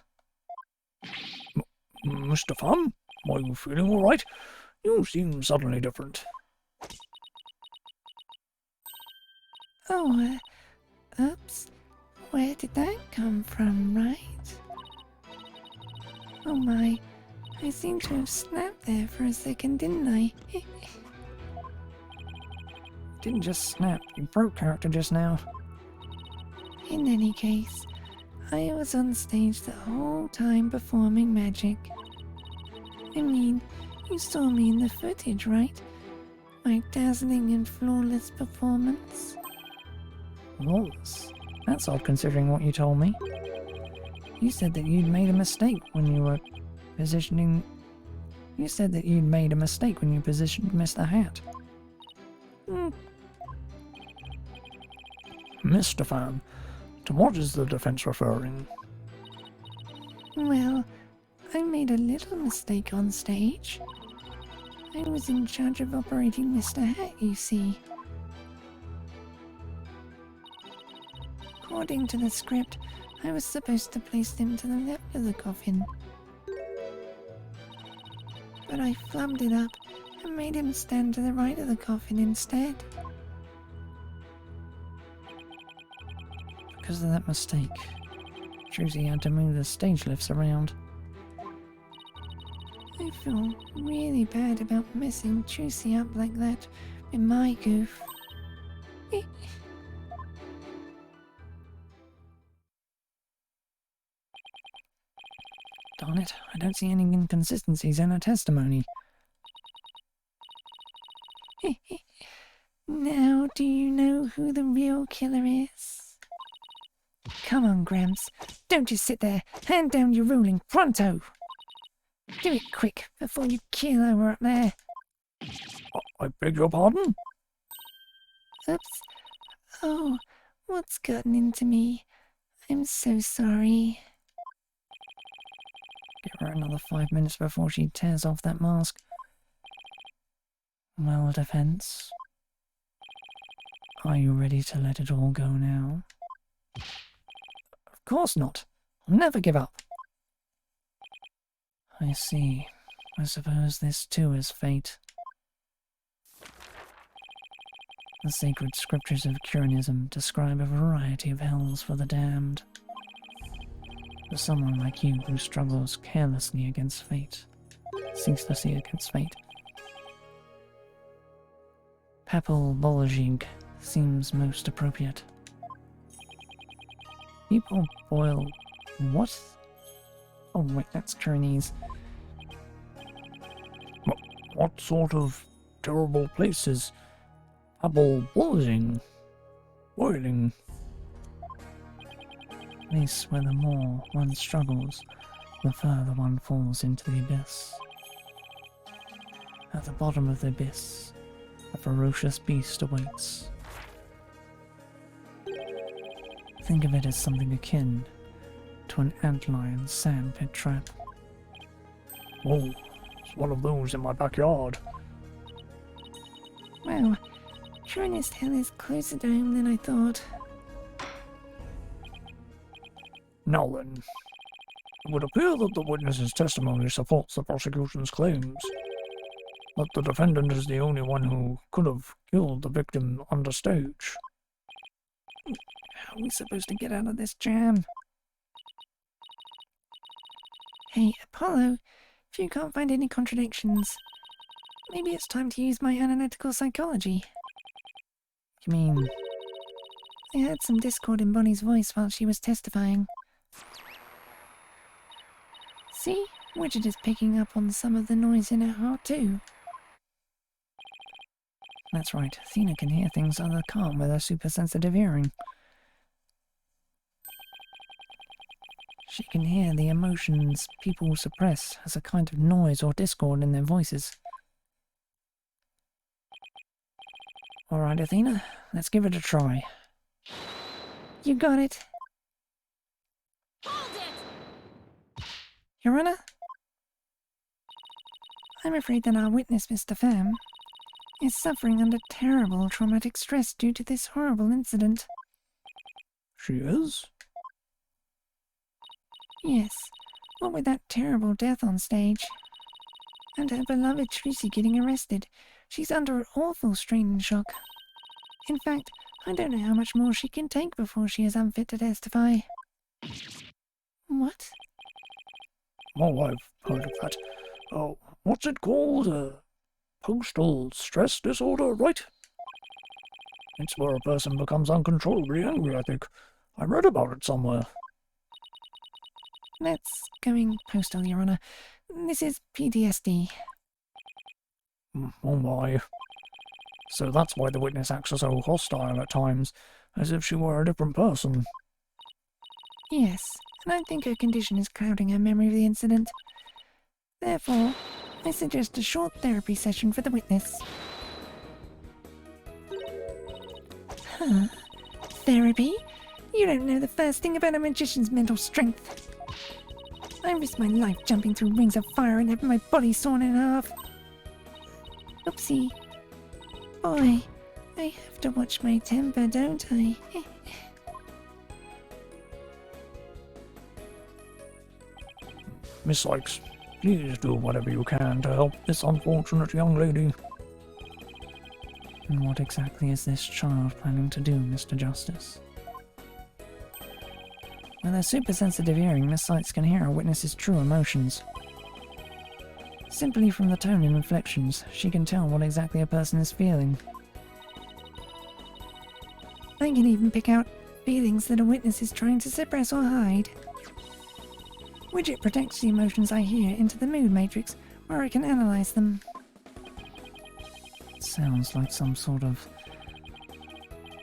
Mr. Fan, are you feeling alright? You seem suddenly different. Oh, oops. Where did that come from, Wright? Oh my, I seem to have snapped there for a second, didn't I? Didn't just snap, you broke character just now. In any case, I was on stage the whole time performing magic. I mean, you saw me in the footage, right? My dazzling and flawless performance. Flawless? That's odd considering what you told me. You said that you'd made a mistake when you were positioning... You said that you'd made a mistake when you positioned Mr. Hat. Mr. Fan, to what is the defense referring? Well, I made a little mistake on stage. I was in charge of operating Mr. Hat, you see. According to the script, I was supposed to place him to the left of the coffin. But I flubbed it up and made him stand to the right of the coffin instead. Because of that mistake, Trucy had to move the stage lifts around. I feel really bad about messing Trucy up like that with my goof. Darn it, I don't see any inconsistencies in her testimony. Now, do you know who the real killer is? Come on, Gramps. Don't just sit there. Hand down your ruling, pronto! Do it quick, before you keel over up there. I beg your pardon? Oops. Oh, what's gotten into me? I'm so sorry. Give her another 5 minutes before she tears off that mask. Well, Defense, are you ready to let it all go now? Of course not. I'll never give up. I see. I suppose this too is fate. The sacred scriptures of Curianism describe a variety of hells for the damned. For someone like you who struggles carelessly against fate, ceaselessly against fate, Papal Bolajig seems most appropriate. People boil... what? Oh wait, that's Chinese. What sort of terrible place is apple boiling? Boiling? Place where the more one struggles, the further one falls into the abyss. At the bottom of the abyss, a ferocious beast awaits. Think of it as something akin to an antlion sandpit trap. Oh, it's one of those in my backyard. Wow, Cronus Hell is closer to home than I thought. Now then, it would appear that the witness's testimony supports the prosecution's claims, that the defendant is the only one who could have killed the victim on the stage. How are we supposed to get out of this jam? Hey, Apollo, if you can't find any contradictions, maybe it's time to use my analytical psychology. You mean, I heard some discord in Bonnie's voice while she was testifying. See? Widget is picking up on some of the noise in her heart too. that's right, Athena can hear things other can't with her super-sensitive hearing. She can hear the emotions people suppress as a kind of noise or discord in their voices. Alright, Athena, let's give it a try. You got it. Hold it! Your Honor? I'm afraid that our witness, Mr. Pham, is suffering under terrible traumatic stress due to this horrible incident. She is? Yes, what with that terrible death on stage, and her beloved Trucy getting arrested, she's under an awful strain and shock. In fact, I don't know how much more she can take before she is unfit to testify. What? Oh, I've heard of that. Oh, what's it called? Postal stress disorder, right? It's where a person becomes uncontrollably angry, I think. I read about it somewhere. That's going postal, Your Honor. This is PTSD. Oh my. So that's why the witness acts so hostile at times, as if she were a different person. Yes, and I think her condition is clouding her memory of the incident. Therefore, I suggest a short therapy session for the witness. Huh? Therapy? You don't know the first thing about a magician's mental strength. I risked my life jumping through rings of fire and having my body sawn in half. Oopsie. Boy, I have to watch my temper, don't I? Miss Sykes, please do whatever you can to help this unfortunate young lady. And what exactly is this child planning to do, Mr. Justice? With her super-sensitive hearing, Miss Sykes can hear a witness's true emotions. Simply from the tone and inflections, she can tell what exactly a person is feeling. I can even pick out feelings that a witness is trying to suppress or hide. Widget projects the emotions I hear into the mood matrix, where I can analyze them. Sounds like some sort of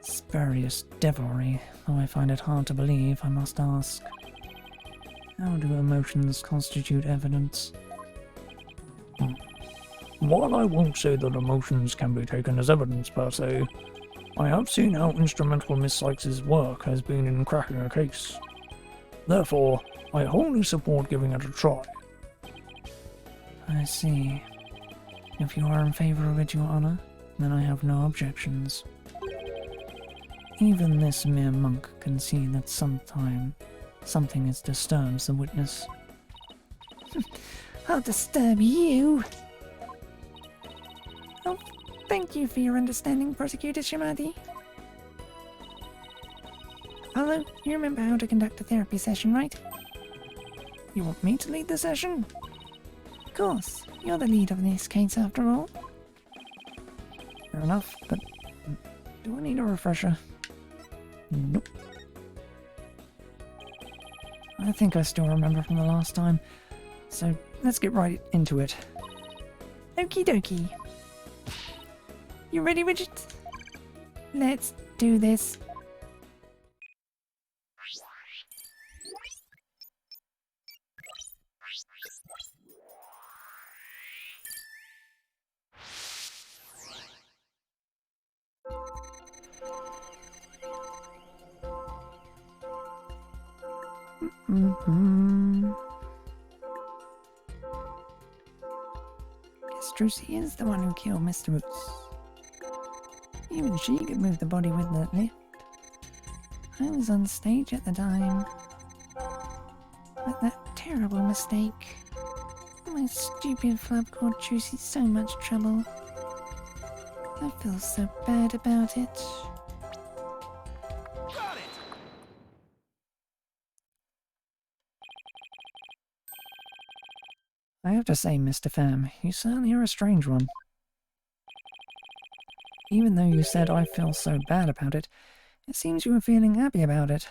spurious devilry, though I find it hard to believe, I must ask. How do emotions constitute evidence? While I won't say that emotions can be taken as evidence per se, I have seen how instrumental Miss Sykes' work has been in cracking a case. Therefore, I wholly support giving it a try. I see. If you are in favor of it, Your Honor, then I have no objections. Even this mere monk can see that something has disturbed the witness. I'll disturb you. Oh, thank you for your understanding, Prosecutor Shimadi. Hello, you remember how to conduct a therapy session, right? You want me to lead the session? Of course, you're the lead of this case after all. Fair enough, but do I need a refresher? Nope. I think I still remember from the last time, so let's get right into it. Okie dokie. You ready, Widget? Let's do this. Guess Drucy is the one who killed Mr. Roots. Even she could move the body with that lift. I was on stage at the time. But that terrible mistake. My stupid flub caused Drucy so much trouble. I feel so bad about it. Got it! I have to say, Mr. Pham, you certainly are a strange one. Even though you said I feel so bad about it, it seems you were feeling happy about it.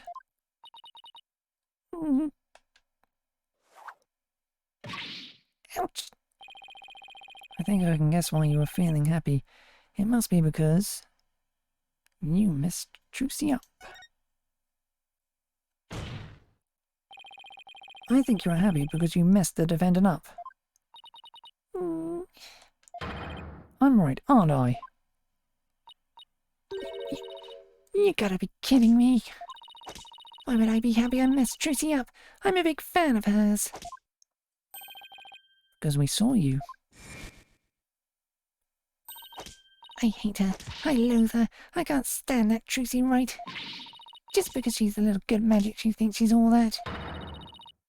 Ouch! I think I can guess why you were feeling happy. It must be because you messed Drucy up. I think you are happy because you messed the defendant up. I'm right, aren't I? You gotta be kidding me. Why would I be happy I messed Drucy up? I'm a big fan of hers. Because we saw you. I hate her. I loathe her. I can't stand that Drucy Wright. Just because she's a little good at magic, she thinks she's all that.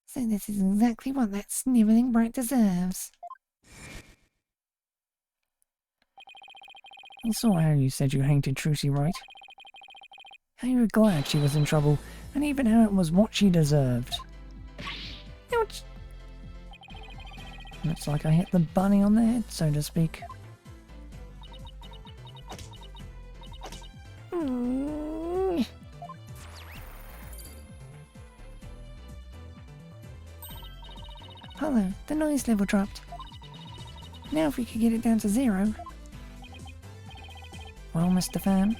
So this is exactly what that snivelling brat deserves. I saw how you said you hated Drucy Wright. How you were glad she was in trouble, and even how it was what she deserved. Ouch! Looks like I hit the bunny on the head, so to speak. Hello, the noise level dropped. Now if we could get it down to 0. Well, Mr. Pham,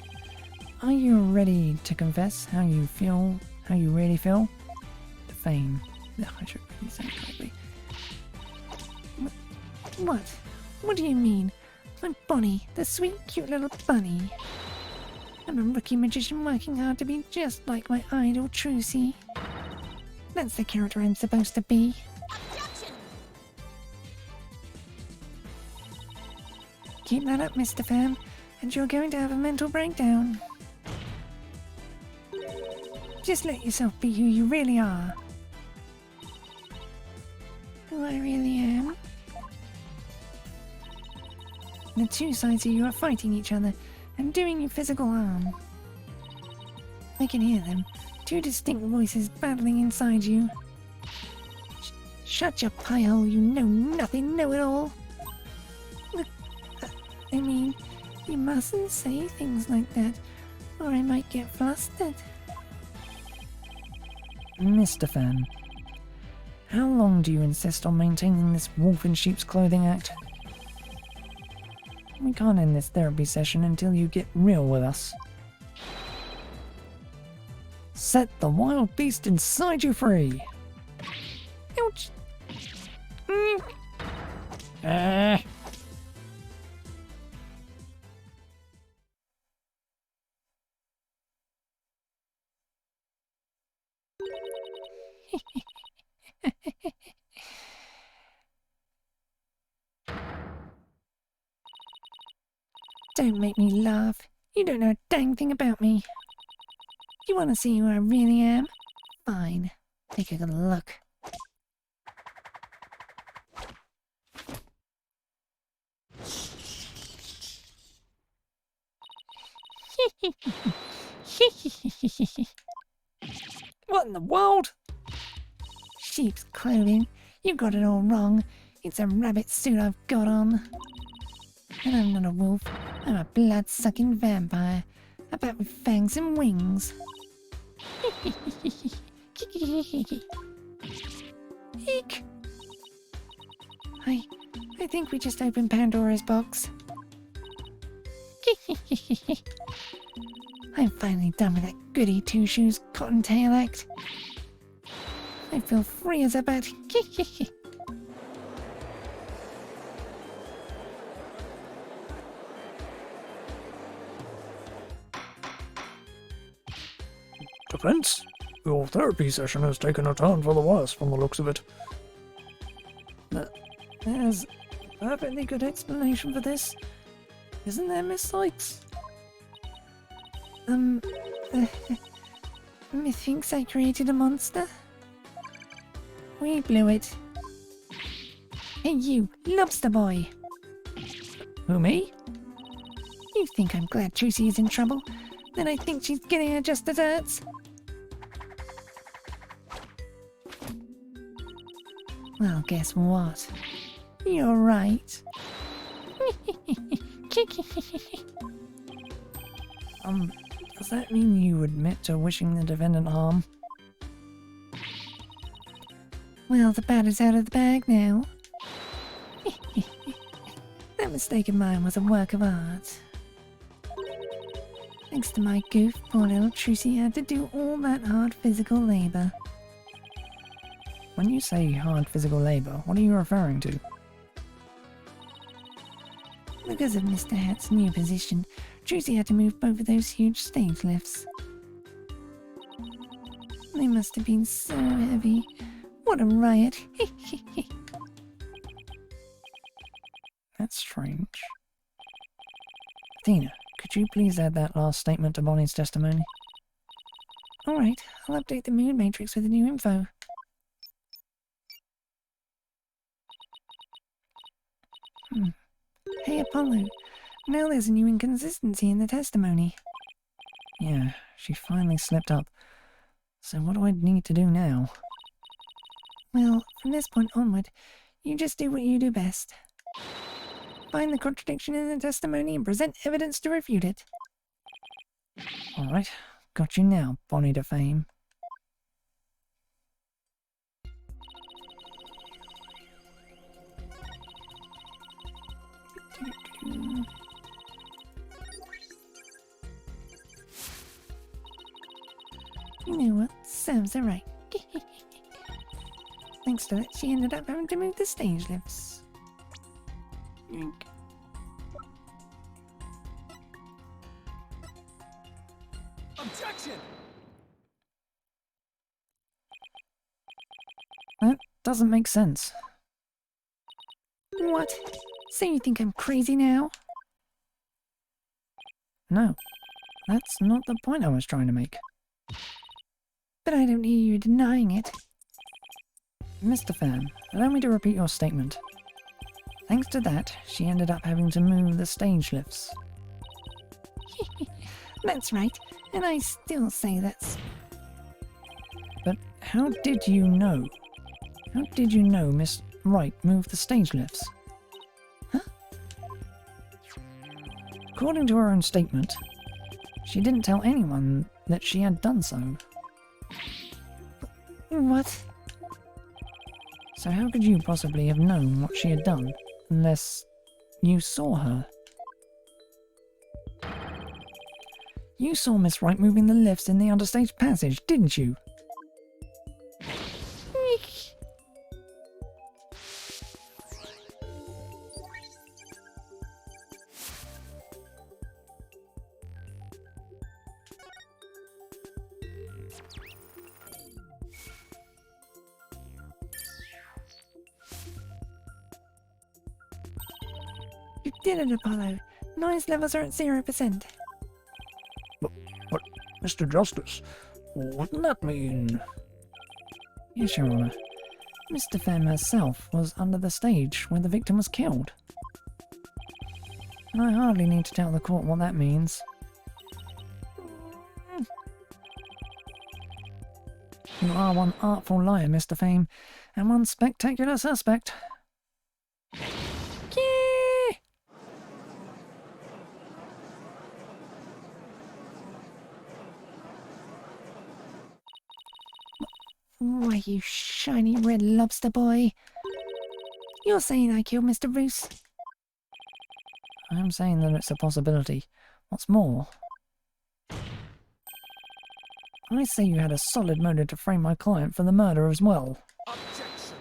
are you ready to confess how you feel, how you really feel? To Fame. Ugh, I should really say it correctly. What? What do you mean? My Bonnie, the sweet, cute little bunny. I'm a rookie magician working hard to be just like my idol Drucy. That's the character I'm supposed to be. Keep that up, Mr. Pham, and you're going to have a mental breakdown. Just let yourself be who you really are. Who I really am. The two sides of you are fighting each other and doing you physical harm. I can hear them, two distinct voices battling inside you. Shut your pie hole, you know nothing, know-it-all. I mean, you mustn't say things like that, or I might get flustered. Mr. Pham, how long do you insist on maintaining this wolf in sheep's clothing act? We can't end this therapy session until you get real with us. Set the wild beast inside you free! Ouch! Don't make me laugh. You don't know a dang thing about me. You want to see who I really am? Fine. Take a good look. What in the world? Sheep's clothing. You got it all wrong. It's a rabbit suit I've got on. And I'm not a wolf. I'm a blood-sucking vampire. A bat with fangs and wings. Eek! I think we just opened Pandora's box. I'm finally done with that goody two-shoes cottontail act. I feel free as a bat. Defense? Your therapy session has taken a turn for the worse from the looks of it. There's a perfectly good explanation for this. Isn't there, Miss Sykes? Methinks I created a monster. We blew it. Hey you, lobster boy. Who, me? You think I'm glad Trucy is in trouble? Then I think she's getting her just desserts. Well, guess what? You're right. Does that mean you admit to wishing the defendant harm? Well, the bat is out of the bag now. That mistake of mine was a work of art. Thanks to my goof, poor little Trucy had to do all that hard physical labor. When you say hard physical labor, what are you referring to? Because of Mr. Hat's new position, Trucy had to move both of those huge stage lifts. They must have been so heavy. What a riot. That's strange. Tina, could you please add that last statement to Bonnie's testimony? Alright, I'll update the mood matrix with the new info. Hey Apollo, now there's a new inconsistency in the testimony. Yeah, she finally slipped up. So what do I need to do now? Well, from this point onward, you just do what you do best. Find the contradiction in the testimony and present evidence to refute it. Alright, got you now, Bonnie to fame. You know what? Serves her right. Thanks to that, she ended up having to move the stage lifts. Yoink. Objection! That doesn't make sense. What? So you think I'm crazy now? No, that's not the point I was trying to make. But I don't hear you denying it. Mr. Fan, allow me to repeat your statement. Thanks to that, she ended up having to move the stage lifts. That's right, and I still say that's... But how did you know? How did you know Miss Wright moved the stage lifts? Huh? According to her own statement, she didn't tell anyone that she had done so. What? So how could you possibly have known what she had done, unless you saw her? You saw Miss Wright moving the lifts in the understage passage, didn't you? You did it, Apollo. Noise levels are at 0%. But, Mr. Justice, wouldn't that mean... Yes, Your Honor. Mr. Femme herself was under the stage where the victim was killed. And I hardly need to tell the court what that means. You are one artful liar, Mr. Fame, and one spectacular suspect. Yay! Why, you shiny red lobster boy. You're saying I killed Mr. Roos? I'm saying that it's a possibility. What's more, I say you had a solid motive to frame my client for the murder as well. Objection.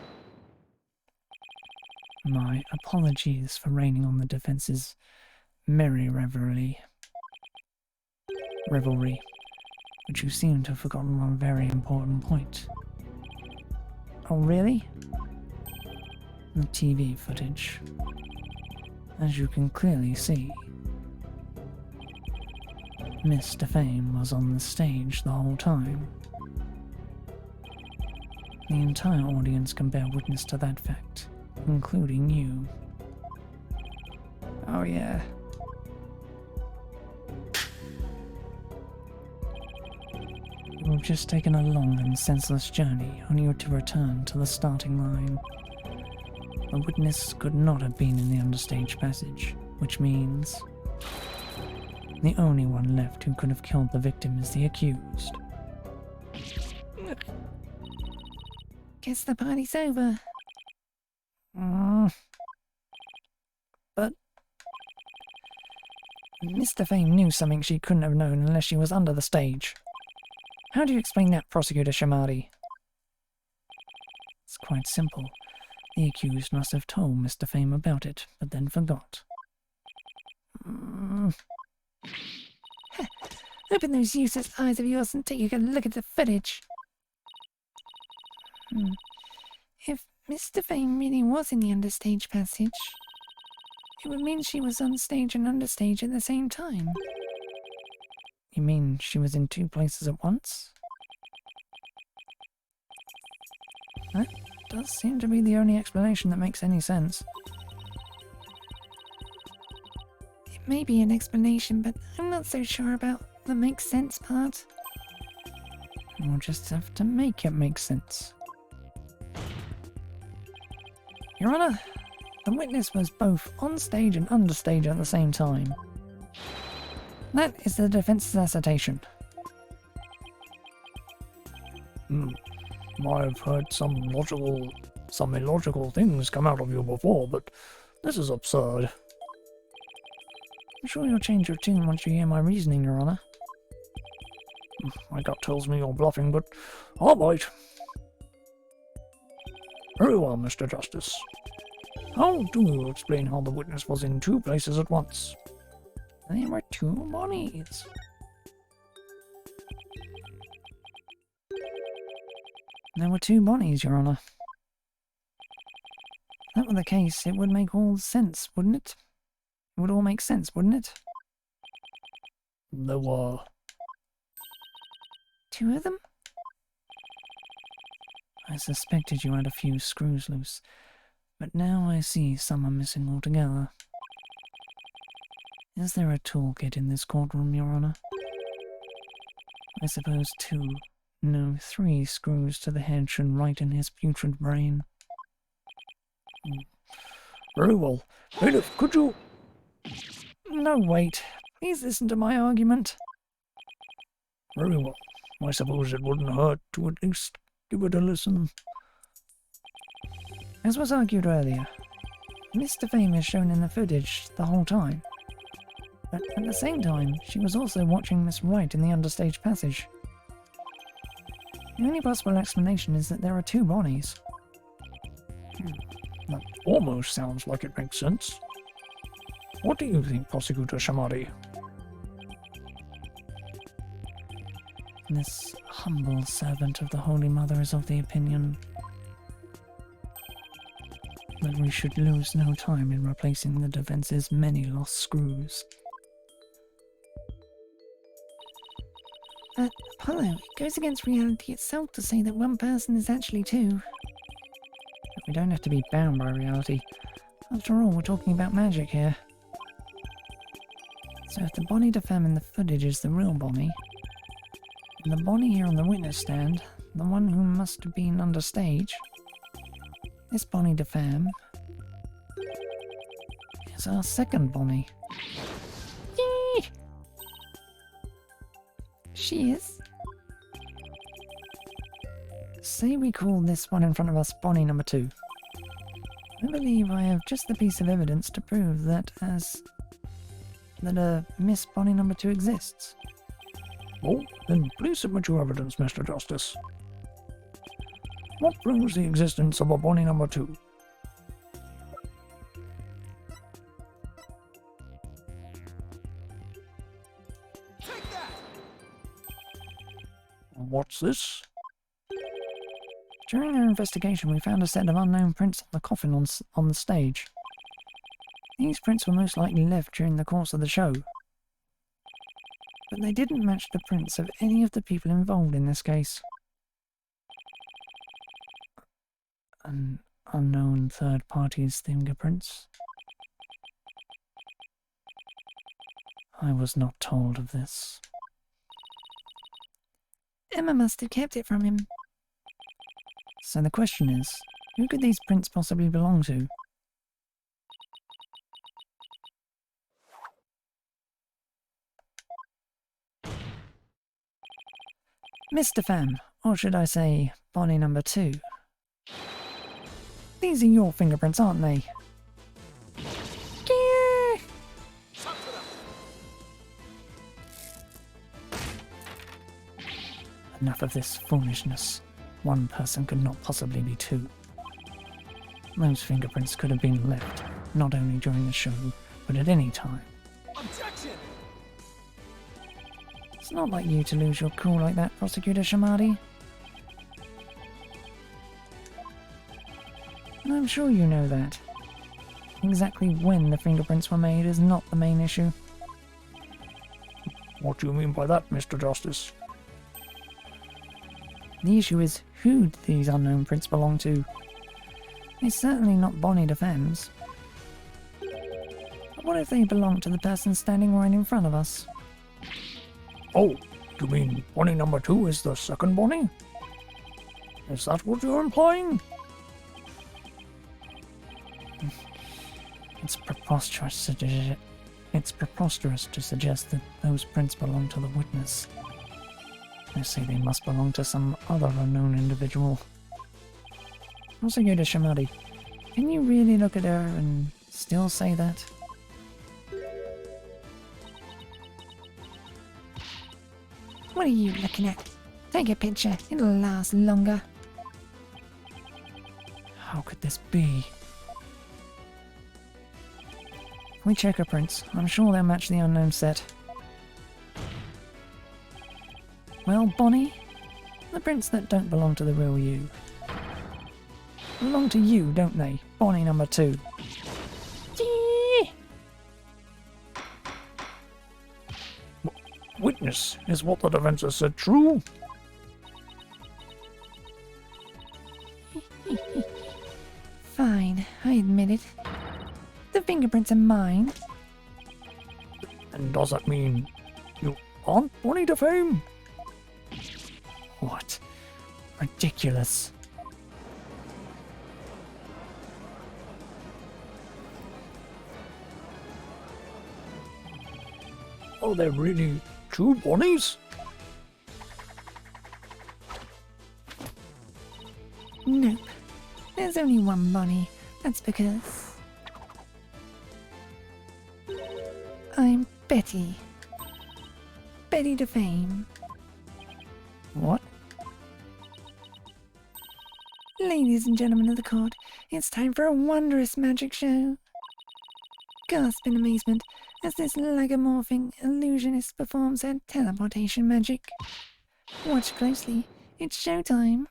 My apologies for raining on the defense's merry revelry, but you seem to have forgotten one very important point. Oh, really? The TV footage. As you can clearly see, Mr. Fame was on the stage the whole time. The entire audience can bear witness to that fact, including you. Oh, yeah. You've just taken a long and senseless journey, only to return to the starting line. The witness could not have been in the understage passage, which means the only one left who could have killed the victim is the accused. Guess the party's over. But Mr. Fame knew something she couldn't have known unless she was under the stage. How do you explain that, Prosecutor Shamadi? It's quite simple. The accused must have told Mr. Fame about it, but then forgot. Open those useless eyes of yours and take a good look at the footage. If Mr. Fame really was in the understage passage, it would mean she was on stage and understage at the same time. You mean she was in two places at once? That does seem to be the only explanation that makes any sense. It may be an explanation, but I'm not so sure about the makes sense part. We'll just have to make it make sense. Your Honor, the witness was both on stage and understage at the same time. That is the defense's assertion. I've heard some illogical things come out of you before, but this is absurd. I'm sure you'll change your tune once you hear my reasoning, Your Honor. My gut tells me you're bluffing, but all right. Very well, Mr. Justice. How do you explain how the witness was in two places at once? There were two bodies. There were two bodies, Your Honor. If that were the case, it would make all sense, wouldn't it? It would all make sense, wouldn't it? There were... Two of them? I suspected you had a few screws loose, but now I see some are missing altogether. Is there a toolkit in this courtroom, Your Honor? I suppose 2, no 3 screws to the head should right in his putrid brain. Very well. Bailiff, could you... No, wait. Please listen to my argument. Very well. I suppose it wouldn't hurt to at least give it a listen. As was argued earlier, Mr. Fame is shown in the footage the whole time. But at the same time, she was also watching Miss Wright in the understage passage. The only possible explanation is that there are two bodies. That almost sounds like it makes sense. What do you think, Prosecutor Shamadi? This humble servant of the Holy Mother is of the opinion that we should lose no time in replacing the defense's many lost screws. Apollo, it goes against reality itself to say that one person is actually two. But we don't have to be bound by reality. After all, we're talking about magic here. So if the Bonnie de Femme in the footage is the real Bonnie, and the Bonnie here on the witness stand, the one who must have been under stage, this Bonnie de Femme is our second Bonnie. Yee! She is. Say we call this one in front of us Bonnie number 2. I believe I have just the piece of evidence to prove that a Miss Bonnie number 2 exists. Oh, then please submit your evidence, Mr. Justice. What proves the existence of a Bonnie number 2? Take that! What's this? During our investigation, we found a set of unknown prints on the coffin on the stage. These prints were most likely left during the course of the show, but they didn't match the prints of any of the people involved in this case. An unknown third party's fingerprints. I was not told of this. Emma must have kept it from him. So the question is, who could these prints possibly belong to? Mr. Fam, or should I say, Bonnie number 2. These are your fingerprints, aren't they? Yeah! Talk to them! Enough of this foolishness. One person could not possibly be 2. Those fingerprints could have been left, not only during the show, but at any time. Objection! It's not like you to lose your cool like that, Prosecutor Shamadi. And I'm sure you know that. Exactly when the fingerprints were made is not the main issue. What do you mean by that, Mr. Justice? The issue is who these unknown prints belong to. It's certainly not Bonnie de Femmes. But what if they belong to the person standing right in front of us? Oh, you mean Bonnie number 2 is the second Bonnie? Is that what you're implying? It's preposterous to suggest that those prints belong to the witness. I say they must belong to some other unknown individual. Prosecutor Shamadi, can you really look at her and still say that? What are you looking at? Take a picture, it'll last longer. How could this be? If we check her prints, I'm sure they'll match the unknown set. Well, Bonnie, the prints that don't belong to the real you belong to you, don't they? Bonnie number 2. Yee! Witness, is what the defense has said true? Fine, I admit it. The fingerprints are mine. And does that mean you aren't Bonnie de Femme? What? Ridiculous. Are there really 2 Bonnies? Nope. There's only one Bonnie. That's because I'm Betty. Betty de Fame. What? Ladies and gentlemen of the court, it's time for a wondrous magic show. Gasp in amazement as this lagomorphing illusionist performs her teleportation magic. Watch closely. It's showtime.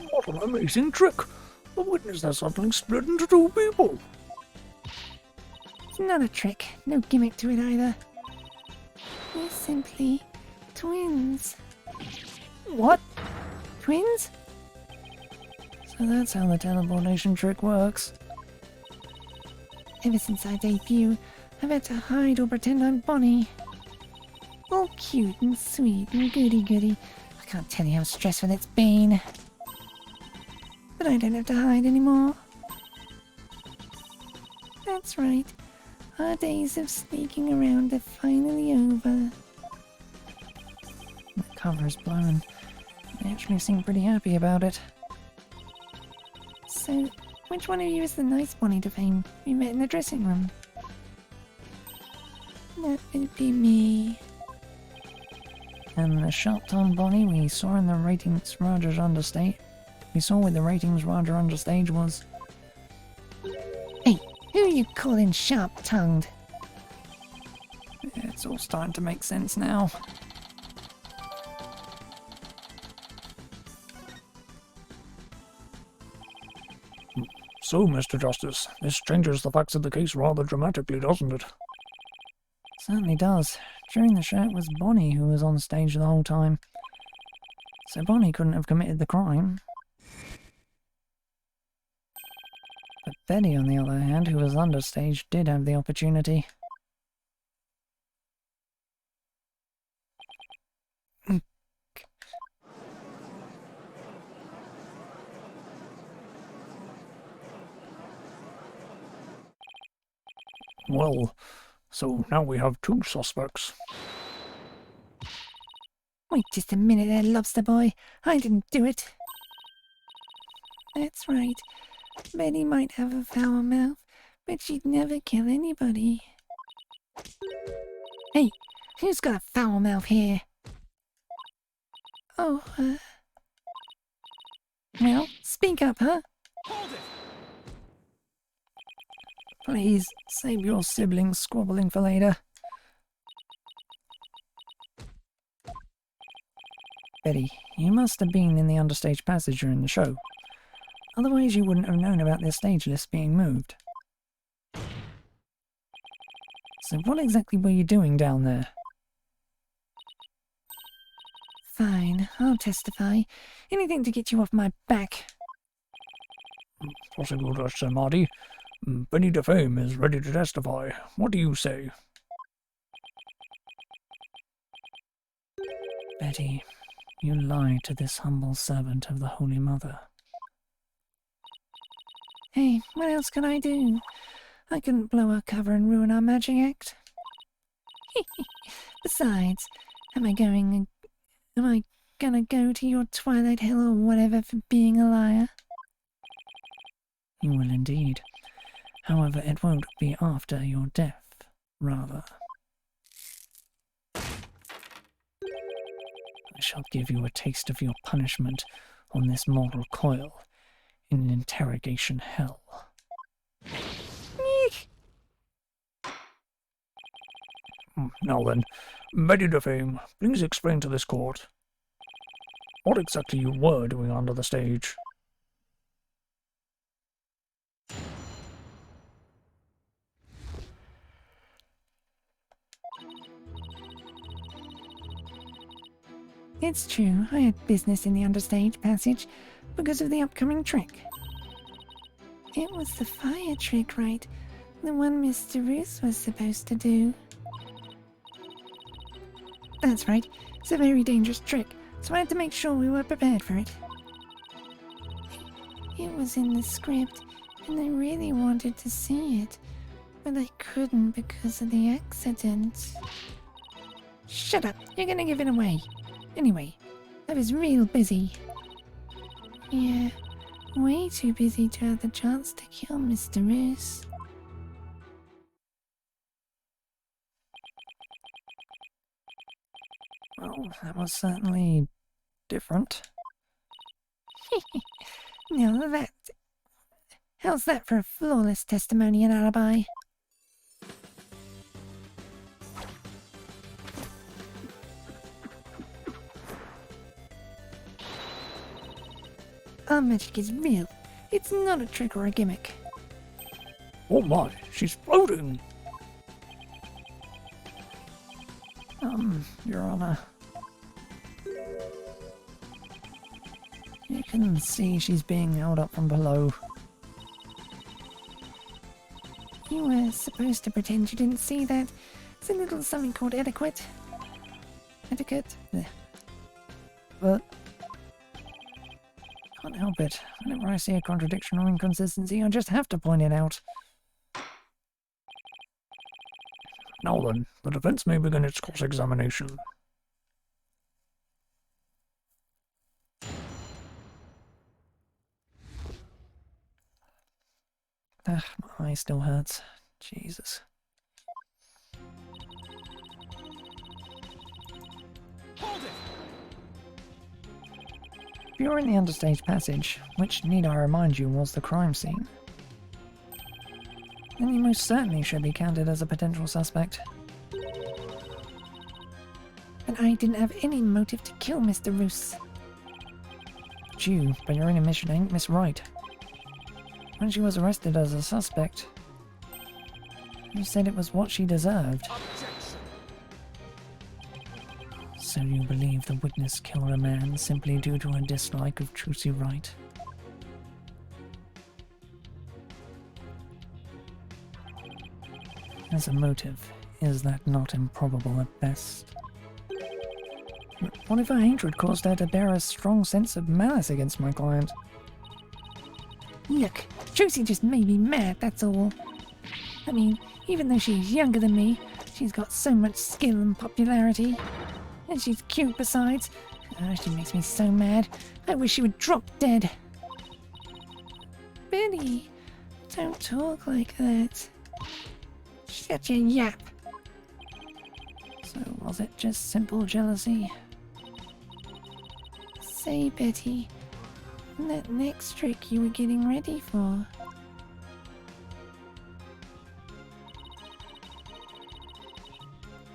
What an amazing trick! The witness has suddenly split into two people. It's not a trick. No gimmick to it either. We're simply twins. What? Twins? So that's how the teleportation trick works. Ever since our debut, I've had to hide or pretend I'm Bonnie. All cute and sweet and goody-goody. I can't tell you how stressful it's been. But I don't have to hide anymore. That's right. Our days of sneaking around are finally over. The cover is blown. They actually seem pretty happy about it. So, which one of you is the nice Bonnie to fame we met in the dressing room? That would be me. And the sharp-tongued Bonnie we saw in the ratings Roger's understate. We saw with the ratings Roger understage was... Hey, who are you calling sharp-tongued? It's all starting to make sense now. So, Mr. Justice, this changes the facts of the case rather dramatically, doesn't it? Certainly does. During the show it was Bonnie who was on stage the whole time. So Bonnie couldn't have committed the crime. But Betty, on the other hand, who was understage, did have the opportunity. Well, so now we have two suspects. Wait just a minute there, lobster boy. I didn't do it. That's right. Betty might have a foul mouth, but she'd never kill anybody. Hey, who's got a foul mouth here? Oh, well, speak up, huh? Hold it! Please, save your siblings squabbling for later. Betty, you must have been in the understage passage during the show. Otherwise you wouldn't have known about their stage list being moved. So what exactly were you doing down there? Fine, I'll testify. Anything to get you off my back. Prosecutor Sir Marty, Benny DeFame is ready to testify. What do you say? Betty, you lied to this humble servant of the Holy Mother. Hey, what else can I do? I couldn't blow our cover and ruin our magic act. Besides, am I gonna go to your twilight hell or whatever for being a liar? You will indeed. However, it won't be after your death, rather. I shall give you a taste of your punishment on this mortal coil in interrogation hell. Now then, Betty DeFame, please explain to this court what exactly you were doing under the stage. It's true, I had business in the understage passage because of the upcoming trick. It was the fire trick, right? The one Mr. Roos was supposed to do. That's right, it's a very dangerous trick, so I had to make sure we were prepared for it. It was in the script, and I really wanted to see it, but I couldn't because of the accident. Shut up! You're gonna give it away. Anyway, I was real busy. Yeah, way too busy to have the chance to kill Mr. Roos. Well, that was certainly different. Now that... How's that for a flawless testimony and alibi? Our magic is real. It's not a trick or a gimmick. Oh my, she's floating! Your Honor. You can see she's being held up from below. You were supposed to pretend you didn't see that. It's a little something called etiquette. Etiquette? Blech. But can't help it. Whenever I see a contradiction or inconsistency, I just have to point it out. Now then, the defense may begin its cross-examination. My eye still hurts. Jesus. Hold it! If you're in the understage passage, which, need I remind you, was the crime scene, then you most certainly should be counted as a potential suspect. But I didn't have any motive to kill Mr. Roos. It's you, but your inner mission ain't Miss Wright. When she was arrested as a suspect, you said it was what she deserved. Objection! So you believe the witness killed a man simply due to a dislike of Trucy Wright? As a motive, is that not improbable at best? What if her hatred caused her to bear a strong sense of malice against my client? Look, Trucy just made me mad, that's all. I mean, even though she's younger than me, she's got so much skill and popularity. And she's cute besides. She makes me so mad. I wish she would drop dead. Betty, don't talk like that. Shut your yap. So was it just simple jealousy? Say, Betty, that next trick you were getting ready for.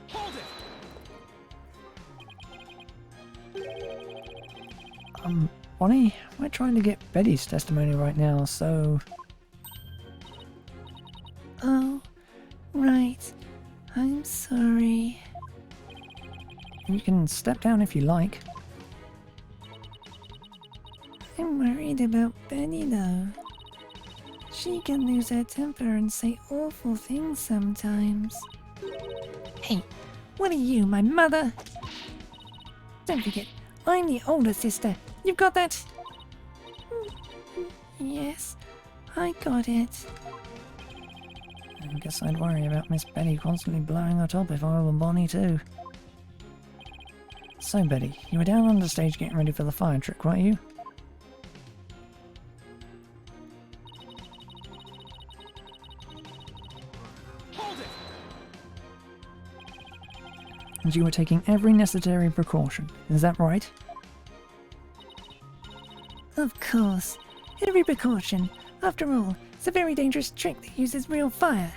Hold it! Bonnie, we're trying to get Betty's testimony right now, so... Oh, right. I'm sorry. You can step down if you like. I'm worried about Betty though. She can lose her temper and say awful things sometimes. Hey, what are you, my mother? Don't forget, I'm the older sister. You've got that? Yes, I got it. I guess I'd worry about Miss Betty constantly blowing her top if I were Bonnie too. So Betty, you were down on the stage getting ready for the fire trick, weren't you? Hold it! And you were taking every necessary precaution, is that right? Of course. Every precaution. After all, it's a very dangerous trick that uses real fire.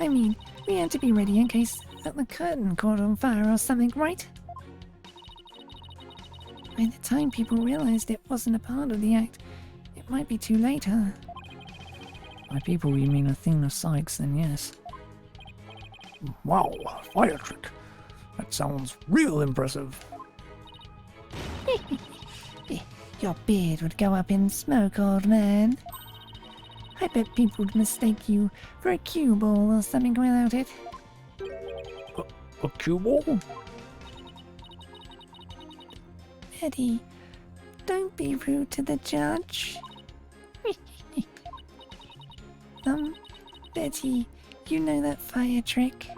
I mean, we had to be ready in case the curtain caught on fire or something, right? By the time people realized it wasn't a part of the act, it might be too late, huh? By people you mean Athena Sykes, then yes. Wow, fire trick. That sounds real impressive. Your beard would go up in smoke, old man. I bet people would mistake you for a cue ball or something without it. A cue ball? Betty, don't be rude to the judge. Betty, you know that fire trick?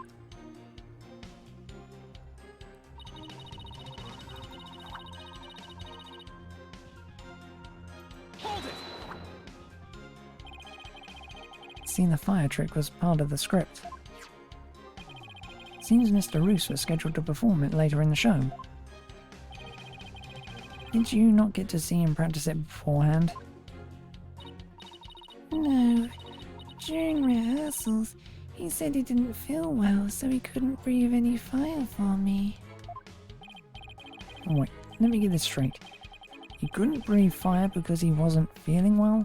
Hold it! See, the fire trick was part of the script. Seems Mr. Roos was scheduled to perform it later in the show. Did you not get to see him practice it beforehand? No. During rehearsals, he said he didn't feel well, so he couldn't breathe any fire for me. Oh, wait, let me get this straight. He couldn't breathe fire because he wasn't feeling well?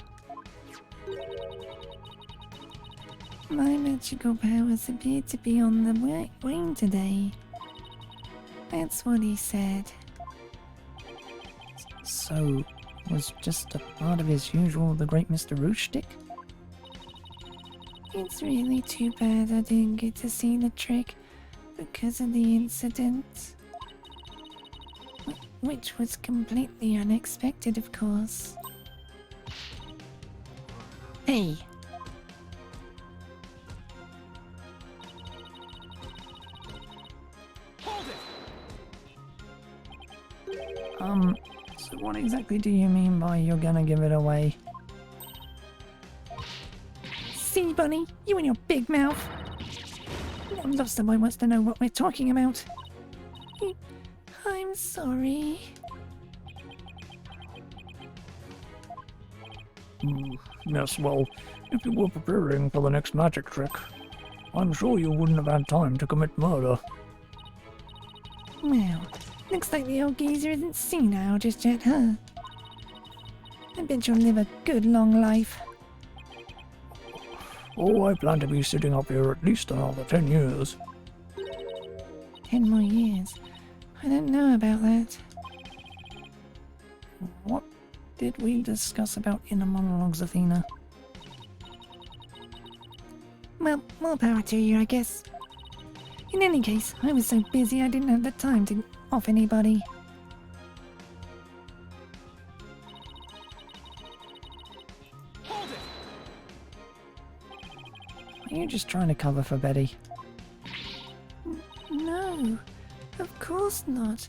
My magical powers appear to be on the wane today. That's what he said. So, was just a part of his usual The Great Mr. Roos shtick? It's really too bad I didn't get to see the trick because of the incident. Which was completely unexpected, of course. Hey! Hold it! So what exactly do you mean by you're gonna give it away? See, Bunny? You and your big mouth! Lost the boy wants to know what we're talking about. I'm sorry. Yes, well, if you were preparing for the next magic trick, I'm sure you wouldn't have had time to commit murder. Well, looks like the old geezer isn't senile just yet, huh? I bet you'll live a good long life. Oh, I plan to be sitting up here at least another 10 years. 10 more years. I don't know about that. What did we discuss about inner monologues, Athena? Well, more power to you, I guess. In any case, I was so busy I didn't have the time to off anybody. Hold it! Are you just trying to cover for Betty? No, of course not.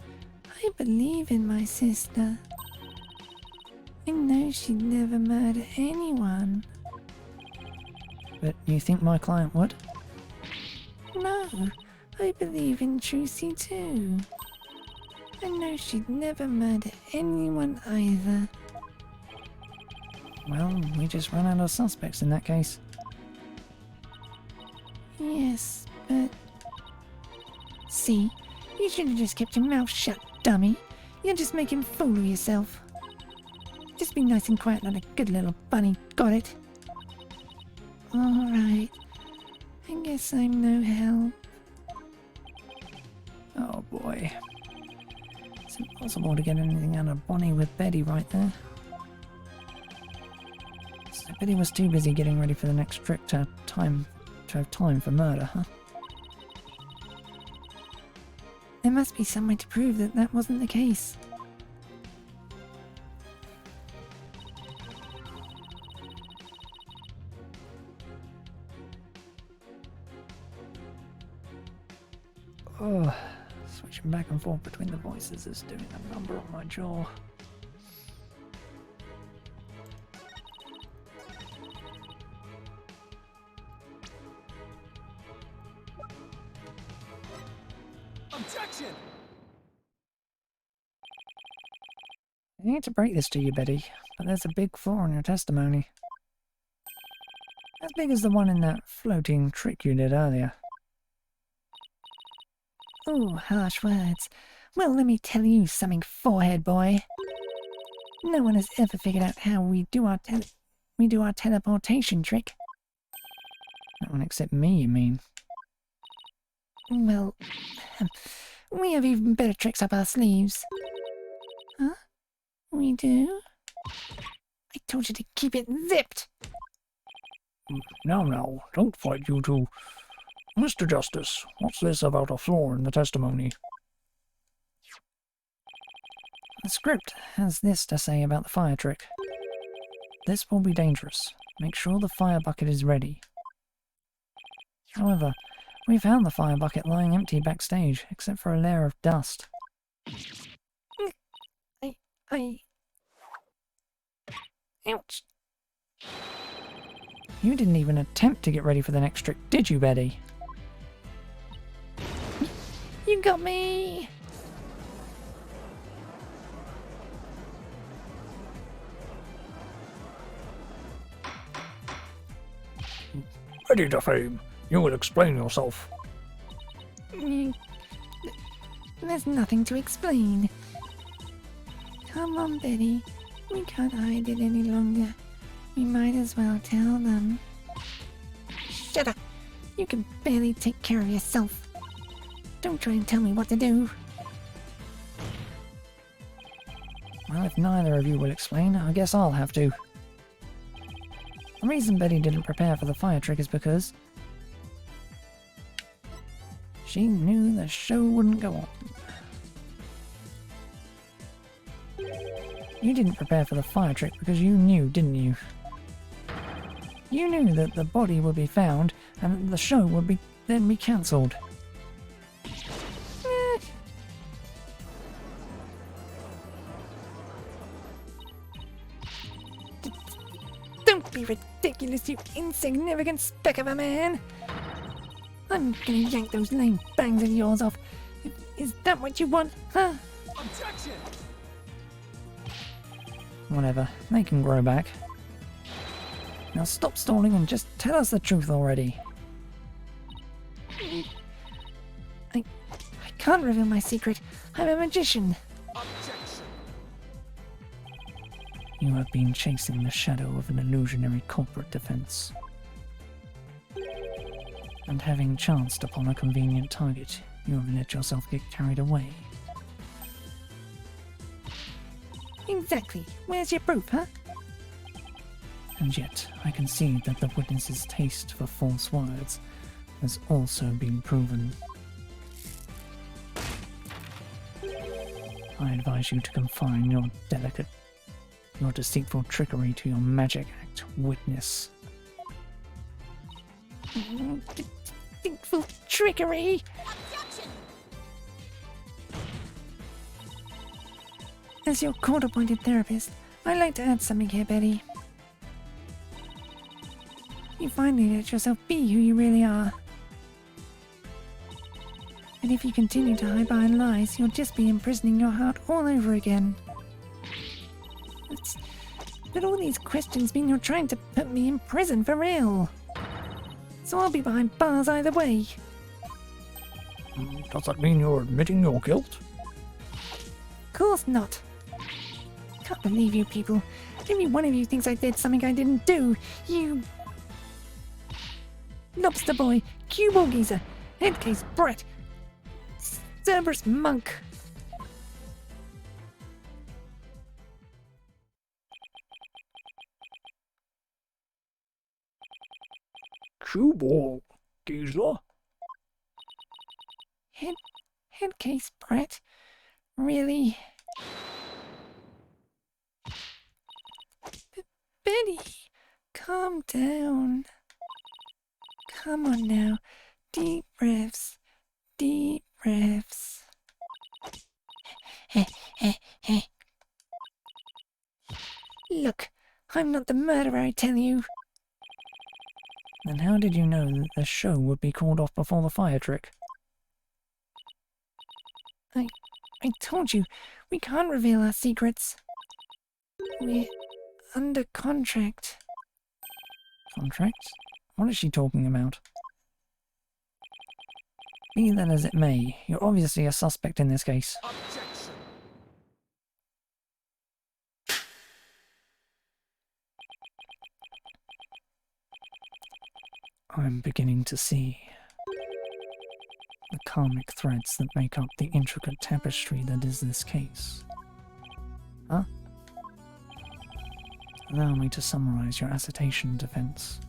I believe in my sister. I know she'd never murder anyone. But you think my client would? No, I believe in Trucy too. I know she'd never murder anyone either. Well, we just ran out of suspects in that case. Yes, but... See, you should have just kept your mouth shut, dummy. You're just making a fool of yourself. Just be nice and quiet like a good little bunny, got it? Alright. I guess I'm no help. Oh boy. It's impossible to get anything out of Bonnie with Betty right there. So Betty was too busy getting ready for the next trick to have time for murder, huh? There must be some way to prove that that wasn't the case. Oh, switching back and forth between the voices is doing a number on my jaw. Objection! I hate to break this to you, Betty, but there's a big flaw in your testimony. As big as the one in that floating trick you did earlier. Oh, harsh words. Well, let me tell you something, forehead boy. No one has ever figured out how we do our teleportation trick. No one except me, you mean? Well, we have even better tricks up our sleeves. Huh? We do? I told you to keep it zipped! Now, don't fight, you two. Mr. Justice, what's this about a flaw in the testimony? The script has this to say about the fire trick. This will be dangerous. Make sure the fire bucket is ready. However, we found the fire bucket lying empty backstage, except for a layer of dust. Ouch. You didn't even attempt to get ready for the next trick, did you, Betty? You got me! Ready to fame. You will explain yourself. There's nothing to explain. Come on, Betty. We can't hide it any longer. We might as well tell them. Shut up! You can barely take care of yourself. Don't try and tell me what to do. Well, if neither of you will explain, I guess I'll have to. The reason Betty didn't prepare for the fire trick is because she knew the show wouldn't go on. You didn't prepare for the fire trick because you knew, didn't you? You knew that the body would be found and that the show would then be cancelled. Don't be ridiculous, you insignificant speck of a man! I'm gonna yank those lame bangs of yours off. Is that what you want, huh? Objection! Whatever, they can grow back. Now stop stalling and just tell us the truth already. I can't reveal my secret. I'm a magician. Objection! You have been chasing the shadow of an illusionary corporate defense. And having chanced upon a convenient target, you have let yourself get carried away. Exactly. Where's your proof, huh? And yet, I can see that the witness's taste for false words has also been proven. I advise you to confine your deceitful trickery to your magic act, witness. Deceitful trickery! As your court-appointed therapist, I'd like to add something here, Betty. You finally let yourself be who you really are. And if you continue to hide behind lies, you'll just be imprisoning your heart all over again. But all these questions mean you're trying to put me in prison for real. So I'll be behind bars either way. Does that mean you're admitting your guilt? Of course not. Can't believe you people. Every one of you thinks I did something I didn't do. You... Lobster Boy, Cue-Ball Geezer, Headcase Brett, Cerberus Monk. Cue-Ball Geezer? Headcase Brett? Really? Betty, calm down. Come on now. Deep breaths. Deep breaths. Look, I'm not the murderer, I tell you. Then how did you know that the show would be called off before the fire trick? I told you, we can't reveal our secrets. We're under contract. Contract? What is she talking about? Be that as it may, you're obviously a suspect in this case. Objection! I'm beginning to see the karmic threads that make up the intricate tapestry that is this case. Huh? Allow me to summarize your assertion defense.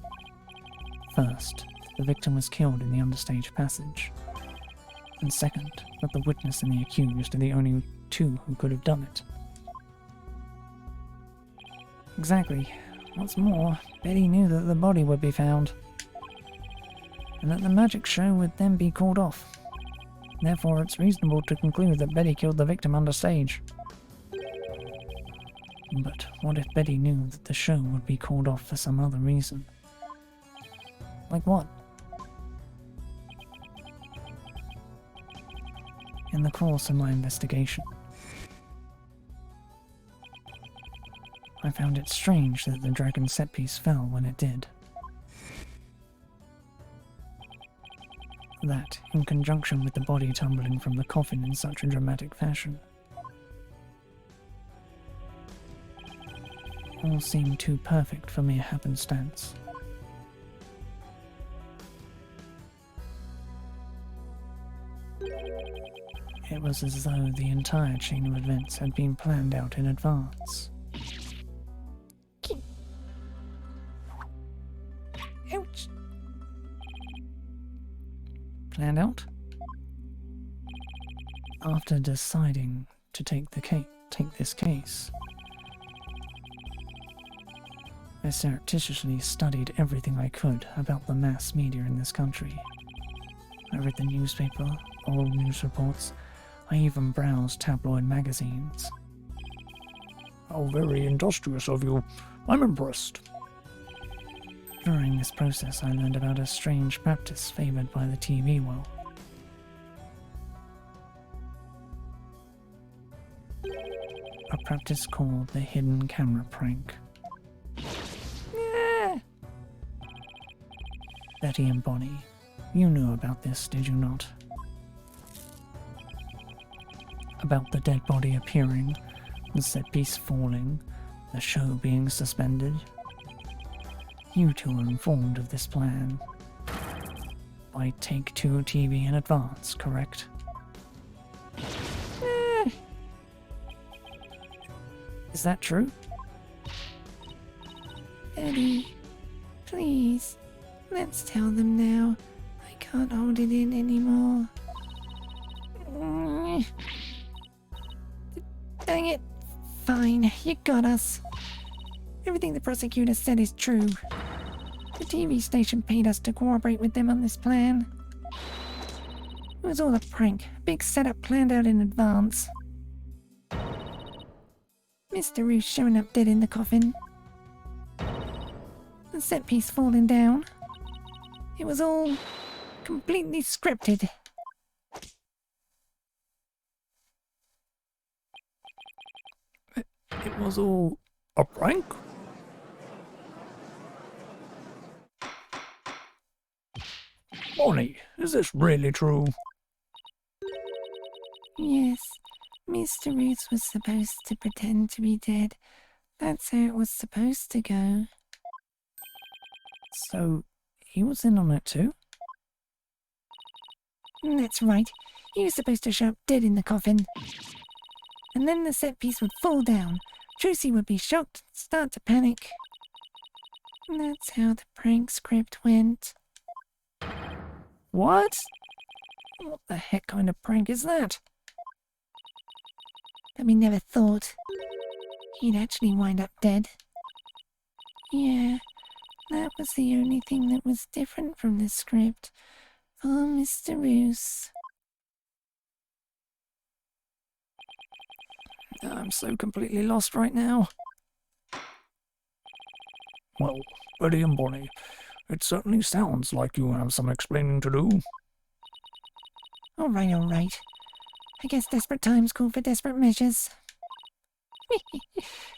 First, the victim was killed in the understage passage. And second, that the witness and the accused are the only two who could have done it. Exactly. What's more, Betty knew that the body would be found, and that the magic show would then be called off. Therefore, it's reasonable to conclude that Betty killed the victim on the stage. But what if Betty knew that the show would be called off for some other reason? Like what? In the course of my investigation, I found it strange that the dragon set piece fell when it did. That, in conjunction with the body tumbling from the coffin in such a dramatic fashion, all seemed too perfect for mere happenstance. It was as though the entire chain of events had been planned out in advance. Ouch! Planned out? After deciding to take this case, I surreptitiously studied everything I could about the mass media in this country. I read the newspaper, old news reports. I even browsed tabloid magazines. How very industrious of you. I'm impressed. During this process, I learned about a strange practice favored by the TV world. A practice called the hidden camera prank. Ah, Betty and Bonnie, you knew about this, did you not? About the dead body appearing, the set piece falling, the show being suspended. You two were informed of this plan by Take-Two TV in advance, correct? ah. Is that true? Betty, please, let's tell them now. I can't hold it in anymore. Mm. Dang it. Fine, you got us. Everything the prosecutor said is true. The TV station paid us to cooperate with them on this plan. It was all a prank, a big setup planned out in advance. Mr. Roos showing up dead in the coffin. The set piece falling down. It was all completely scripted. It was all a prank? Bonnie, is this really true? Yes, Mr. Roos was supposed to pretend to be dead. That's how it was supposed to go. So, he was in on it too? That's right. He was supposed to show up dead in the coffin. And then the set piece would fall down. Trucy would be shocked, start to panic. And that's how the prank script went. What? What the heck kind of prank is that? But we never thought he'd actually wind up dead. Yeah, that was the only thing that was different from the script for Mr. Roos. I'm so completely lost right now. Well, Betty and Bonnie, it certainly sounds like you have some explaining to do. All right. I guess desperate times call for desperate measures.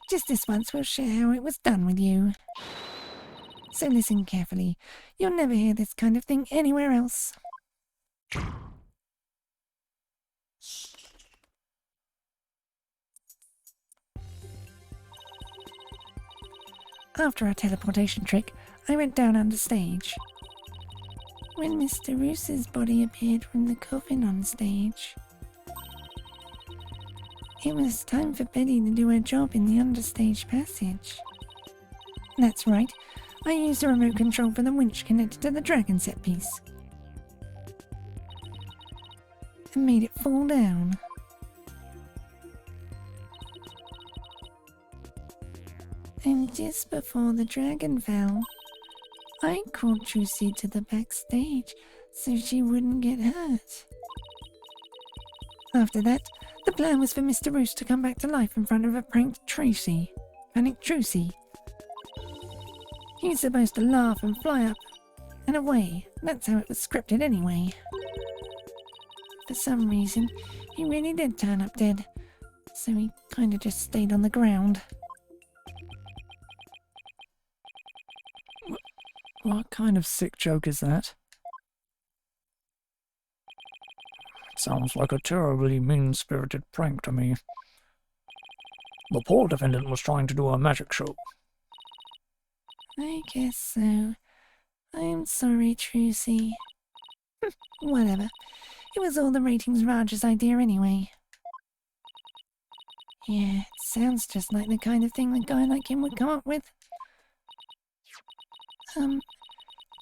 Just this once we'll share how it was done with you. So listen carefully. You'll never hear this kind of thing anywhere else. After our teleportation trick, I went down under stage. When Mr. Roos's body appeared from the coffin on stage, it was time for Betty to do her job in the understage passage. That's right, I used a remote control for the winch connected to the dragon set piece. And made it fall down. And just before the dragon fell, I called Trucy to the backstage so she wouldn't get hurt. After that, the plan was for Mr. Roos to come back to life in front of a pranked Trucy. He's supposed to laugh and fly up and away. That's how it was scripted anyway. For some reason, he really did turn up dead, so he kinda just stayed on the ground. What kind of sick joke is that? Sounds like a terribly mean-spirited prank to me. The poor defendant was trying to do a magic show. I guess so. I'm sorry, Trucy. Whatever. It was all the ratings Raj's idea anyway. Yeah, it sounds just like the kind of thing a guy like him would come up with.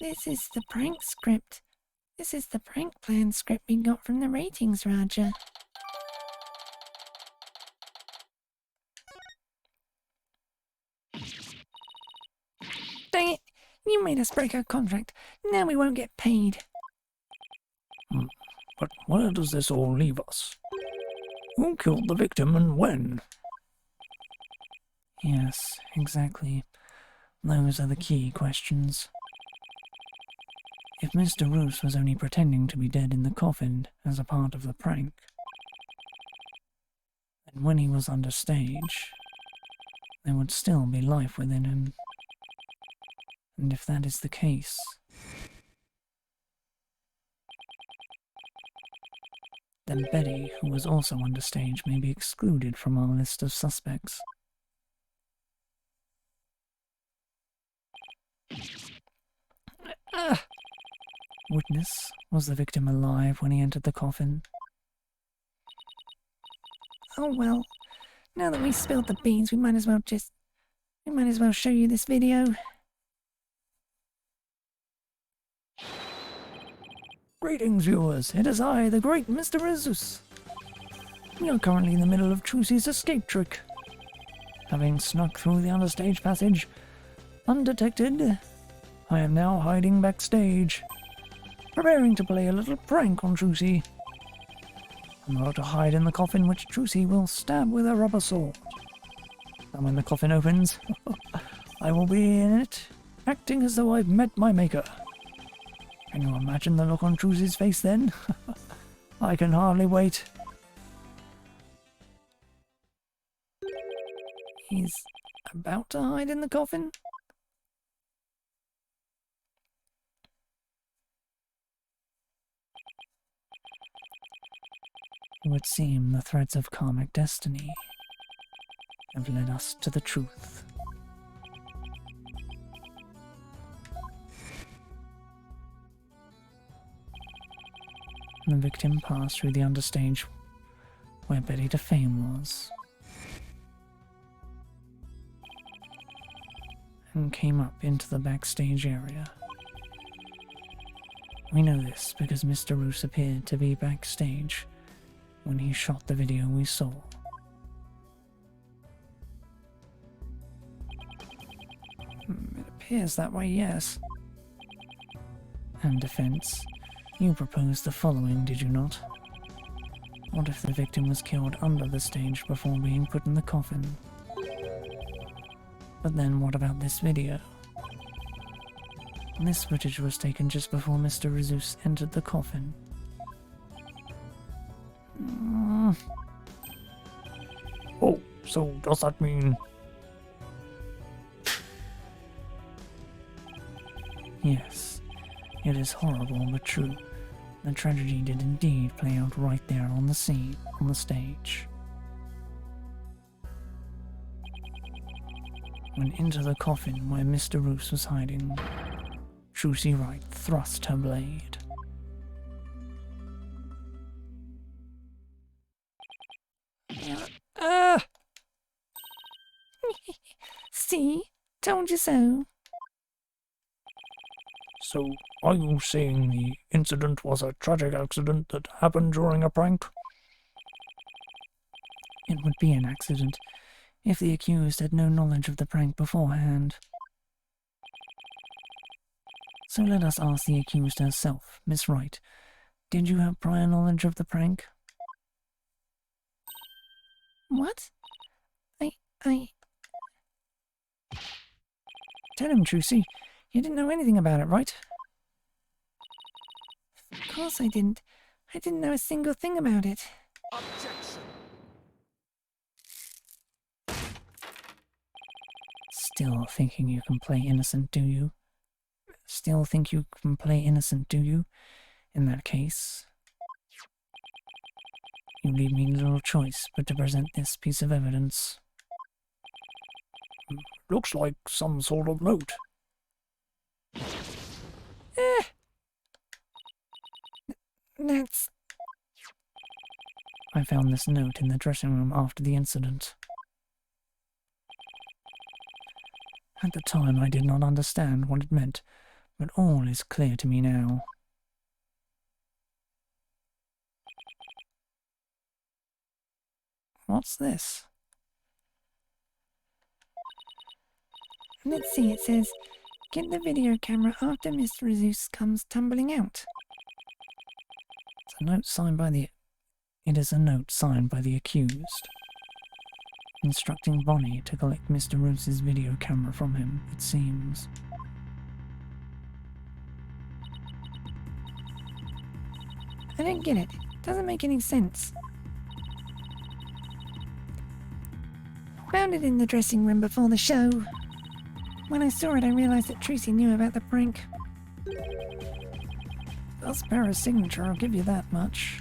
This is the prank script. This is the prank plan script we got from the ratings Raja. Dang it! You made us break our contract. Now we won't get paid. But where does this all leave us? Who killed the victim and when? Yes, exactly. Those are the key questions. If Mr. Roos was only pretending to be dead in the coffin as a part of the prank, then when he was under stage, there would still be life within him. And if that is the case, then Betty, who was also under stage, may be excluded from our list of suspects. Witness, was the victim alive when he entered the coffin? Oh well. Now that we spilled the beans, we might as well show you this video. Greetings, viewers. It is I, the great Mr. Azus. We are currently in the middle of Trucy's escape trick. Having snuck through the understage passage, undetected, I am now hiding backstage, preparing to play a little prank on Trucy. I'm about to hide in the coffin which Trucy will stab with a rubber sword. And when the coffin opens, I will be in it, acting as though I've met my maker. Can you imagine the look on Trucy's face then? I can hardly wait. He's about to hide in the coffin? It would seem the threads of karmic destiny have led us to the truth. The victim passed through the understage where Betty DeFame was, and came up into the backstage area. We know this because Mr. Roos appeared to be backstage when he shot the video we saw. It appears that way, yes. And defense, you proposed the following, did you not? What if the victim was killed under the stage before being put in the coffin? But then what about this video? This footage was taken just before Mr. Azus entered the coffin. Oh, so does that mean... Yes, it is horrible but true. The tragedy did indeed play out right there on the scene, on the stage. When into the coffin where Mr. Roos was hiding, Trucy Wright thrust her blade. See? Told you so. So, are you saying the incident was a tragic accident that happened during a prank? It would be an accident if the accused had no knowledge of the prank beforehand. So let us ask the accused herself, Miss Wright. Did you have prior knowledge of the prank? What? I... Tell him, Trucy. You didn't know anything about it, right? Of course I didn't. I didn't know a single thing about it. Objection. Still thinking you can play innocent, do you? Still think you can play innocent, do you? In that case, you leave me little choice but to present this piece of evidence. Looks like some sort of note. That's... I found this note in the dressing room after the incident. At the time I did not understand what it meant, but all is clear to me now. What's this? Let's see, it says, get the video camera after Mr. Zeus comes tumbling out. It's a note signed by the... It is a note signed by the accused, instructing Bonnie to collect Mr. Roos's video camera from him, it seems. I don't get it. Doesn't make any sense. Found it in the dressing room before the show. When I saw it, I realized that Trucy knew about the prank. That's Para's signature, I'll give you that much.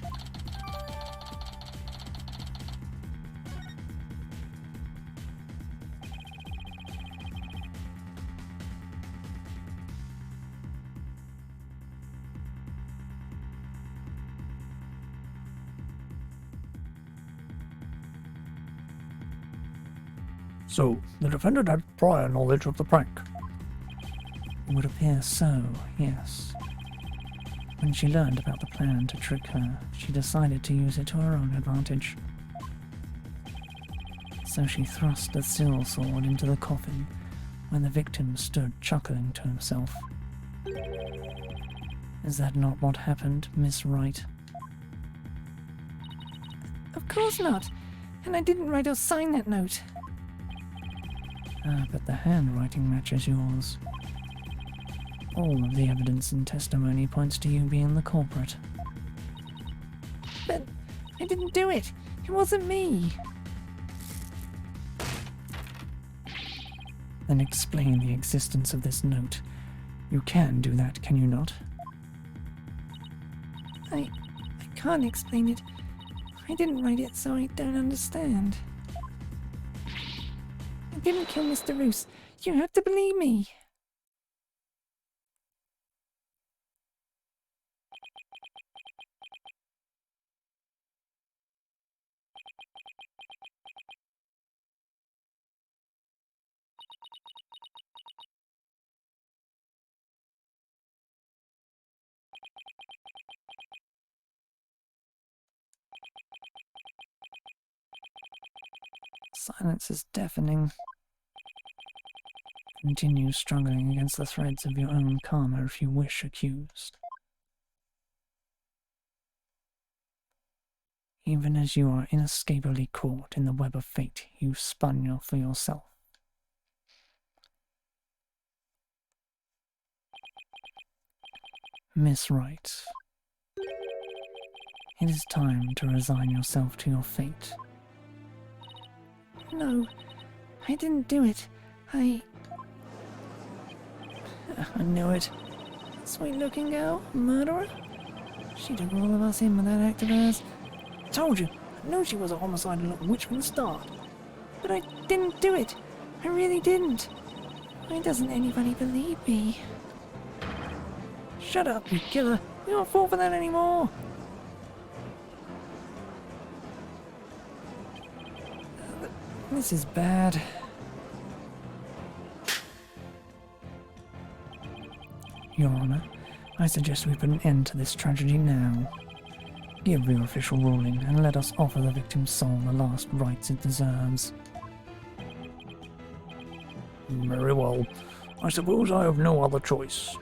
So, the defendant had prior knowledge of the prank. It would appear so, yes. When she learned about the plan to trick her, she decided to use it to her own advantage. So she thrust the steel sword into the coffin when the victim stood chuckling to himself. Is that not what happened, Miss Wright? Of course not. And I didn't write or sign that note. Ah, but the handwriting matches yours. All of the evidence and testimony points to you being the culprit. But I didn't do it. It wasn't me. Then explain the existence of this note. You can do that, can you not? I can't explain it. I didn't write it, so I don't understand. I didn't kill Mr. Roos. You have to believe me. Silence is deafening. Continue struggling against the threads of your own karma if you wish, accused. Even as you are inescapably caught in the web of fate you spun for yourself. Miss Wright, it is time to resign yourself to your fate. No, I didn't do it. I knew it. Sweet looking girl, murderer? She took all of us in with that act of hers. Told you, I knew she was a homicidal little witch from the start. But I didn't do it. I really didn't. Why doesn't anybody believe me? Shut up, you killer. We don't fall for that anymore. This is bad. Your Honor, I suggest we put an end to this tragedy now. Give your official ruling and let us offer the victim's soul the last rites it deserves. Very well. I suppose I have no other choice.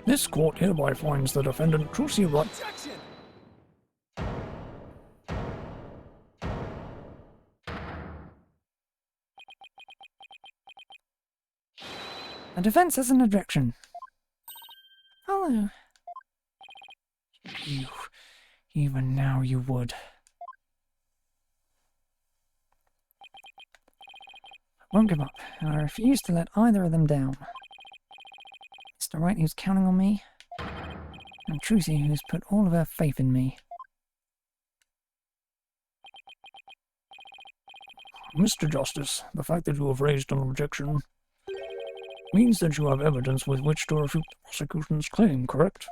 This court hereby finds the defendant Trucy Wright. Objection! The defense has an objection. Apollo, You, even now you would. I won't give up, and I refuse to let either of them down. Mr. Wright, who's counting on me, and Trucy, who's put all of her faith in me. Mr. Justice, the fact that you have raised an objection means that you have evidence with which to refute the prosecution's claim, correct?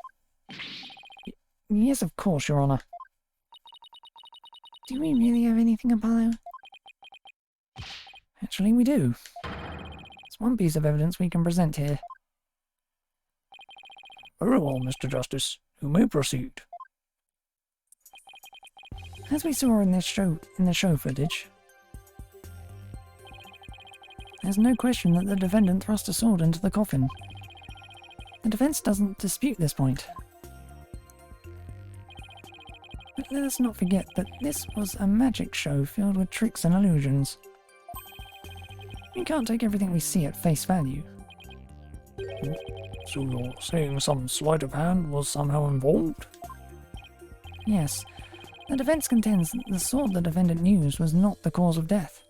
Yes, of course, Your Honor. do we really have anything, Apollo? Actually, we do. It's one piece of evidence we can present here. Very well, Mr. Justice. You may proceed. As we saw in the show footage, there's no question that the defendant thrust a sword into the coffin. The defense doesn't dispute this point. But let us not forget that this was a magic show filled with tricks and illusions. We can't take everything we see at face value. So you're saying some sleight of hand was somehow involved? Yes, the defense contends that the sword the defendant used was not the cause of death.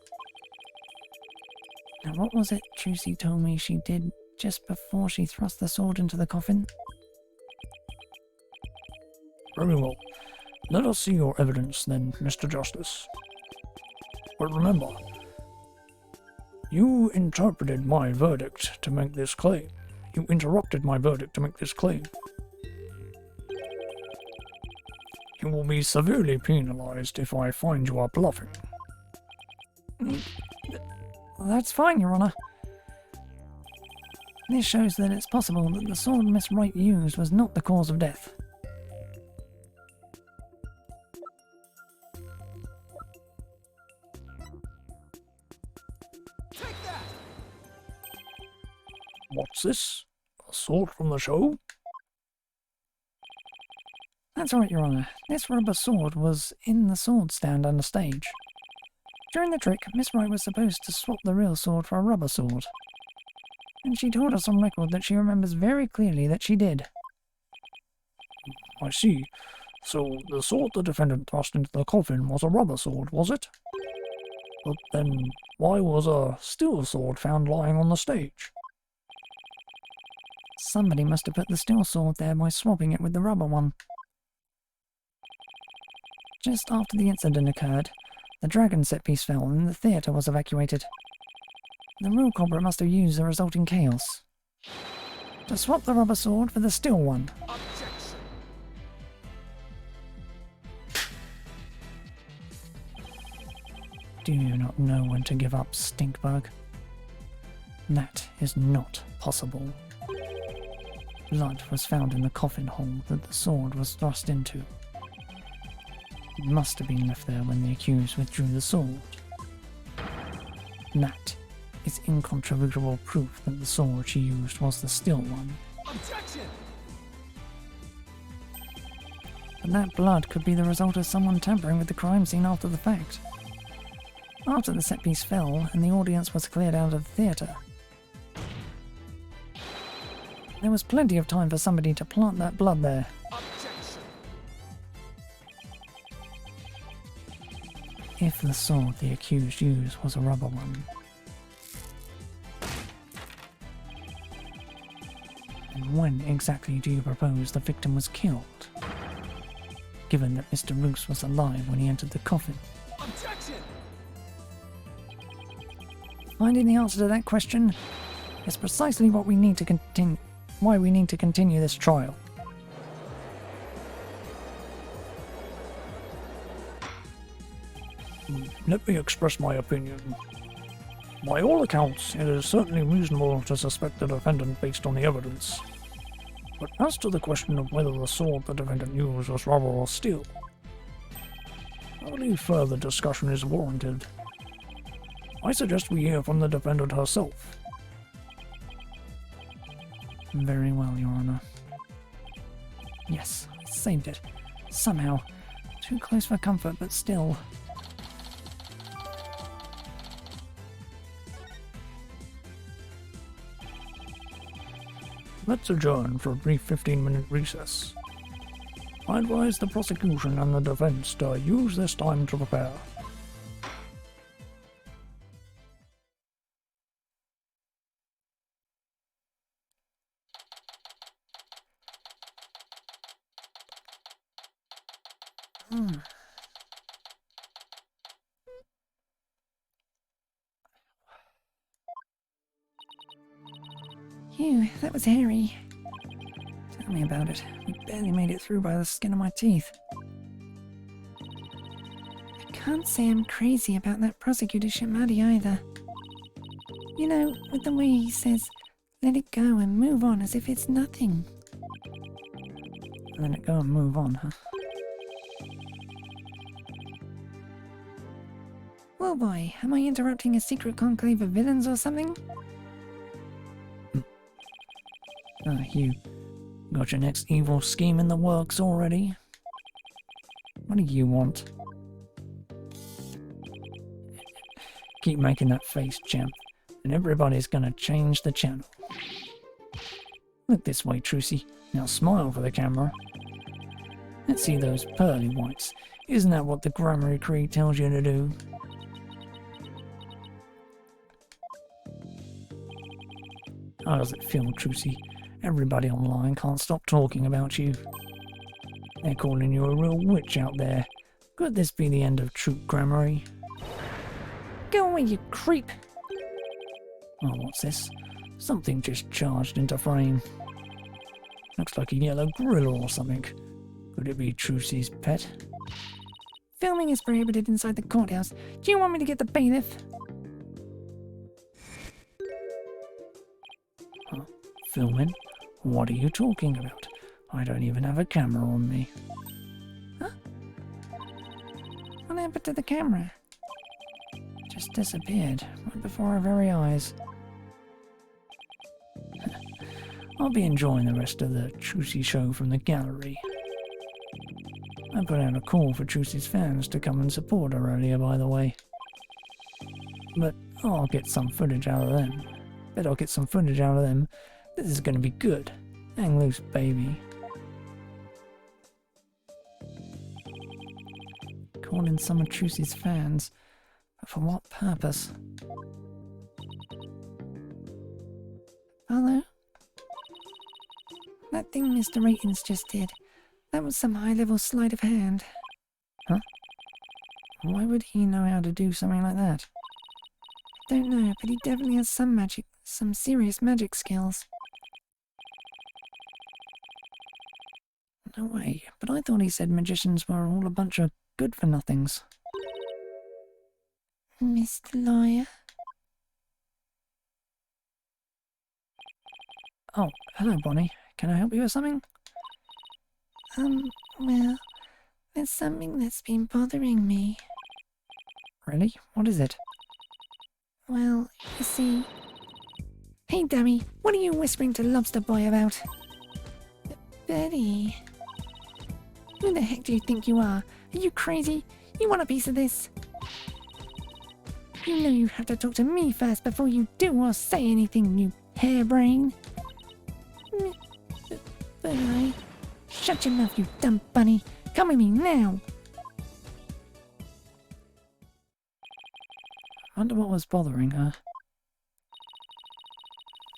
Now what was it Trucy told me she did just before she thrust the sword into the coffin? Very well. Let us see your evidence then, Mr. Justice. But remember, you interpreted my verdict to make this claim. You interrupted my verdict to make this claim. You will be severely penalized if I find you are bluffing. That's fine, Your Honor. This shows that it's possible that the sword Miss Wright used was not the cause of death. Take that! What's this? A sword from the show? That's right, Your Honor. This rubber sword was in the sword stand on the stage. During the trick, Miss Wright was supposed to swap the real sword for a rubber sword. And she told us on record that she remembers very clearly that she did. I see. So the sword the defendant thrust into the coffin was a rubber sword, was it? But then why was a steel sword found lying on the stage? Somebody must have put the steel sword there by swapping it with the rubber one. Just after the incident occurred, the dragon set piece fell and the theatre was evacuated. The real culprit must have used the resulting chaos to swap the rubber sword for the steel one. Objection! Do you not know when to give up, Stinkbug? That is not possible. Blood was found in the coffin hole that the sword was thrust into. It must have been left there when the accused withdrew the sword. That is incontrovertible proof that the sword she used was the steel one. Objection! But that blood could be the result of someone tampering with the crime scene after the fact. After the set piece fell and the audience was cleared out of the theatre, there was plenty of time for somebody to plant that blood there. Objection! If the sword the accused used was a rubber one, then when exactly do you propose the victim was killed? Given that Mr. Roos was alive when he entered the coffin. Objection! Finding the answer to that question is precisely what we need to why we need to continue this trial. Let me express my opinion. By all accounts, it is certainly reasonable to suspect the defendant based on the evidence. But as to the question of whether the sword the defendant used was rubber or steel, I believe further discussion is warranted. I suggest we hear from the defendant herself. Very well, Your Honor. Yes, I saved it. Somehow. Too close for comfort, but still. Let's adjourn for a brief 15-minute recess. I advise the prosecution and the defense to use this time to prepare. Phew, that was hairy. Tell me about it. We barely made it through by the skin of my teeth. I can't say I'm crazy about that prosecutor Shamadi either. You know, with the way he says, let it go and move on as if it's nothing. Let it go and move on, huh? Well boy, am I interrupting a secret conclave of villains or something? You got your next evil scheme in the works already? What do you want? Keep making that face, champ, and everybody's gonna change the channel. Look this way, Trucy. Now smile for the camera. Let's see those pearly whites. Isn't that what the grammar creed tells you to do? How does it feel, Trucy? Everybody online can't stop talking about you. They're calling you a real witch out there. Could this be the end of true grammary? Go away, you creep! Oh, what's this? Something just charged into frame. Looks like a yellow gorilla or something. Could it be Trucy's pet? Filming is prohibited inside the courthouse. Do you want me to get the bailiff? Huh? Filming? What are you talking about? I don't even have a camera on me. Huh? What happened to the camera? Just disappeared, right before our very eyes. I'll be enjoying the rest of the Trucy show from the gallery. I put out a call for Trucy's fans to come and support her earlier, by the way. But I'll get some footage out of them. Bet I'll get some footage out of them. This is gonna be good. Hang loose, baby. Called in some of Trucy's fans. But for what purpose? Hello? That thing Mr. Ratings just did, that was some high-level sleight of hand. Huh? Why would he know how to do something like that? Don't know, but he definitely has some magic, some serious magic skills. No way, but I thought he said magicians were all a bunch of good-for-nothings. Mr. Lawyer? Oh, hello, Bonnie. Can I help you with something? Well, there's something that's been bothering me. Really? What is it? Well, you see... Hey, dummy, what are you whispering to Lobster Boy about? Betty... Who the heck do you think you are? Are you crazy? You want a piece of this? You know you have to talk to me first before you do or say anything, you harebrain. But I... Shut your mouth, you dumb bunny. Come with me now. I wonder what was bothering her.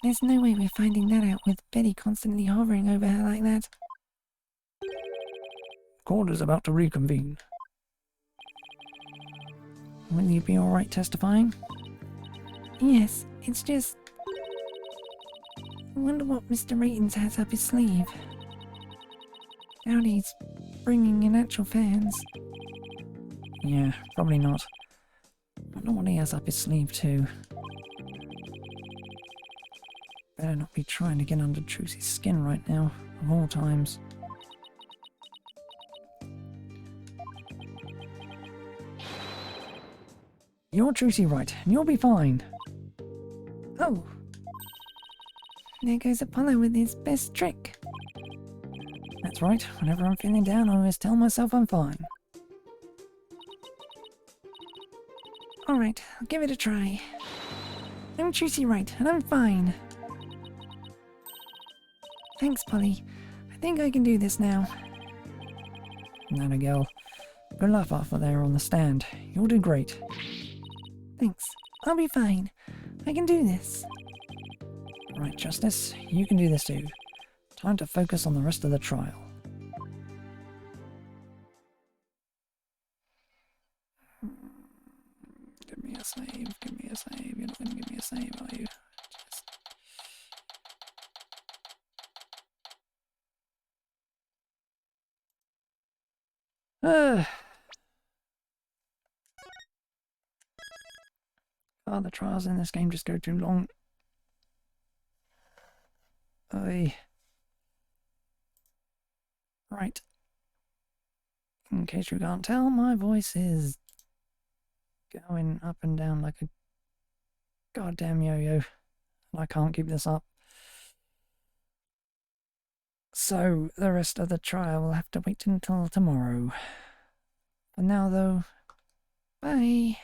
There's no way we're finding that out with Betty constantly hovering over her like that. Court is about to reconvene. Will you be alright testifying? Yes, it's just... I wonder what Mr. Ratings has up his sleeve. Doubt he's bringing in actual fans. Yeah, probably not. Wonder what he has up his sleeve too. Better not be trying to get under Trucy's skin right now, of all times. You're Trucy Wright, and you'll be fine. Oh. There goes Apollo with his best trick. That's right, whenever I'm feeling down, I always tell myself I'm fine. Alright, I'll give it a try. I'm Trucy Wright, and I'm fine. Thanks, Polly. I think I can do this now. Nana girl. Good luck out there on the stand. You'll do great. Thanks. I'll be fine. I can do this. Right, Justice, you can do this too. Time to focus on the rest of the trial. Give me a save, give me a save. You're not going to give me a save, are you? Oh, the trials in this game just go too long. Oy. Right. In case you can't tell, my voice is going up and down like a goddamn yo-yo. And I can't keep this up. So, the rest of the trial will have to wait until tomorrow. For now, though, Bye.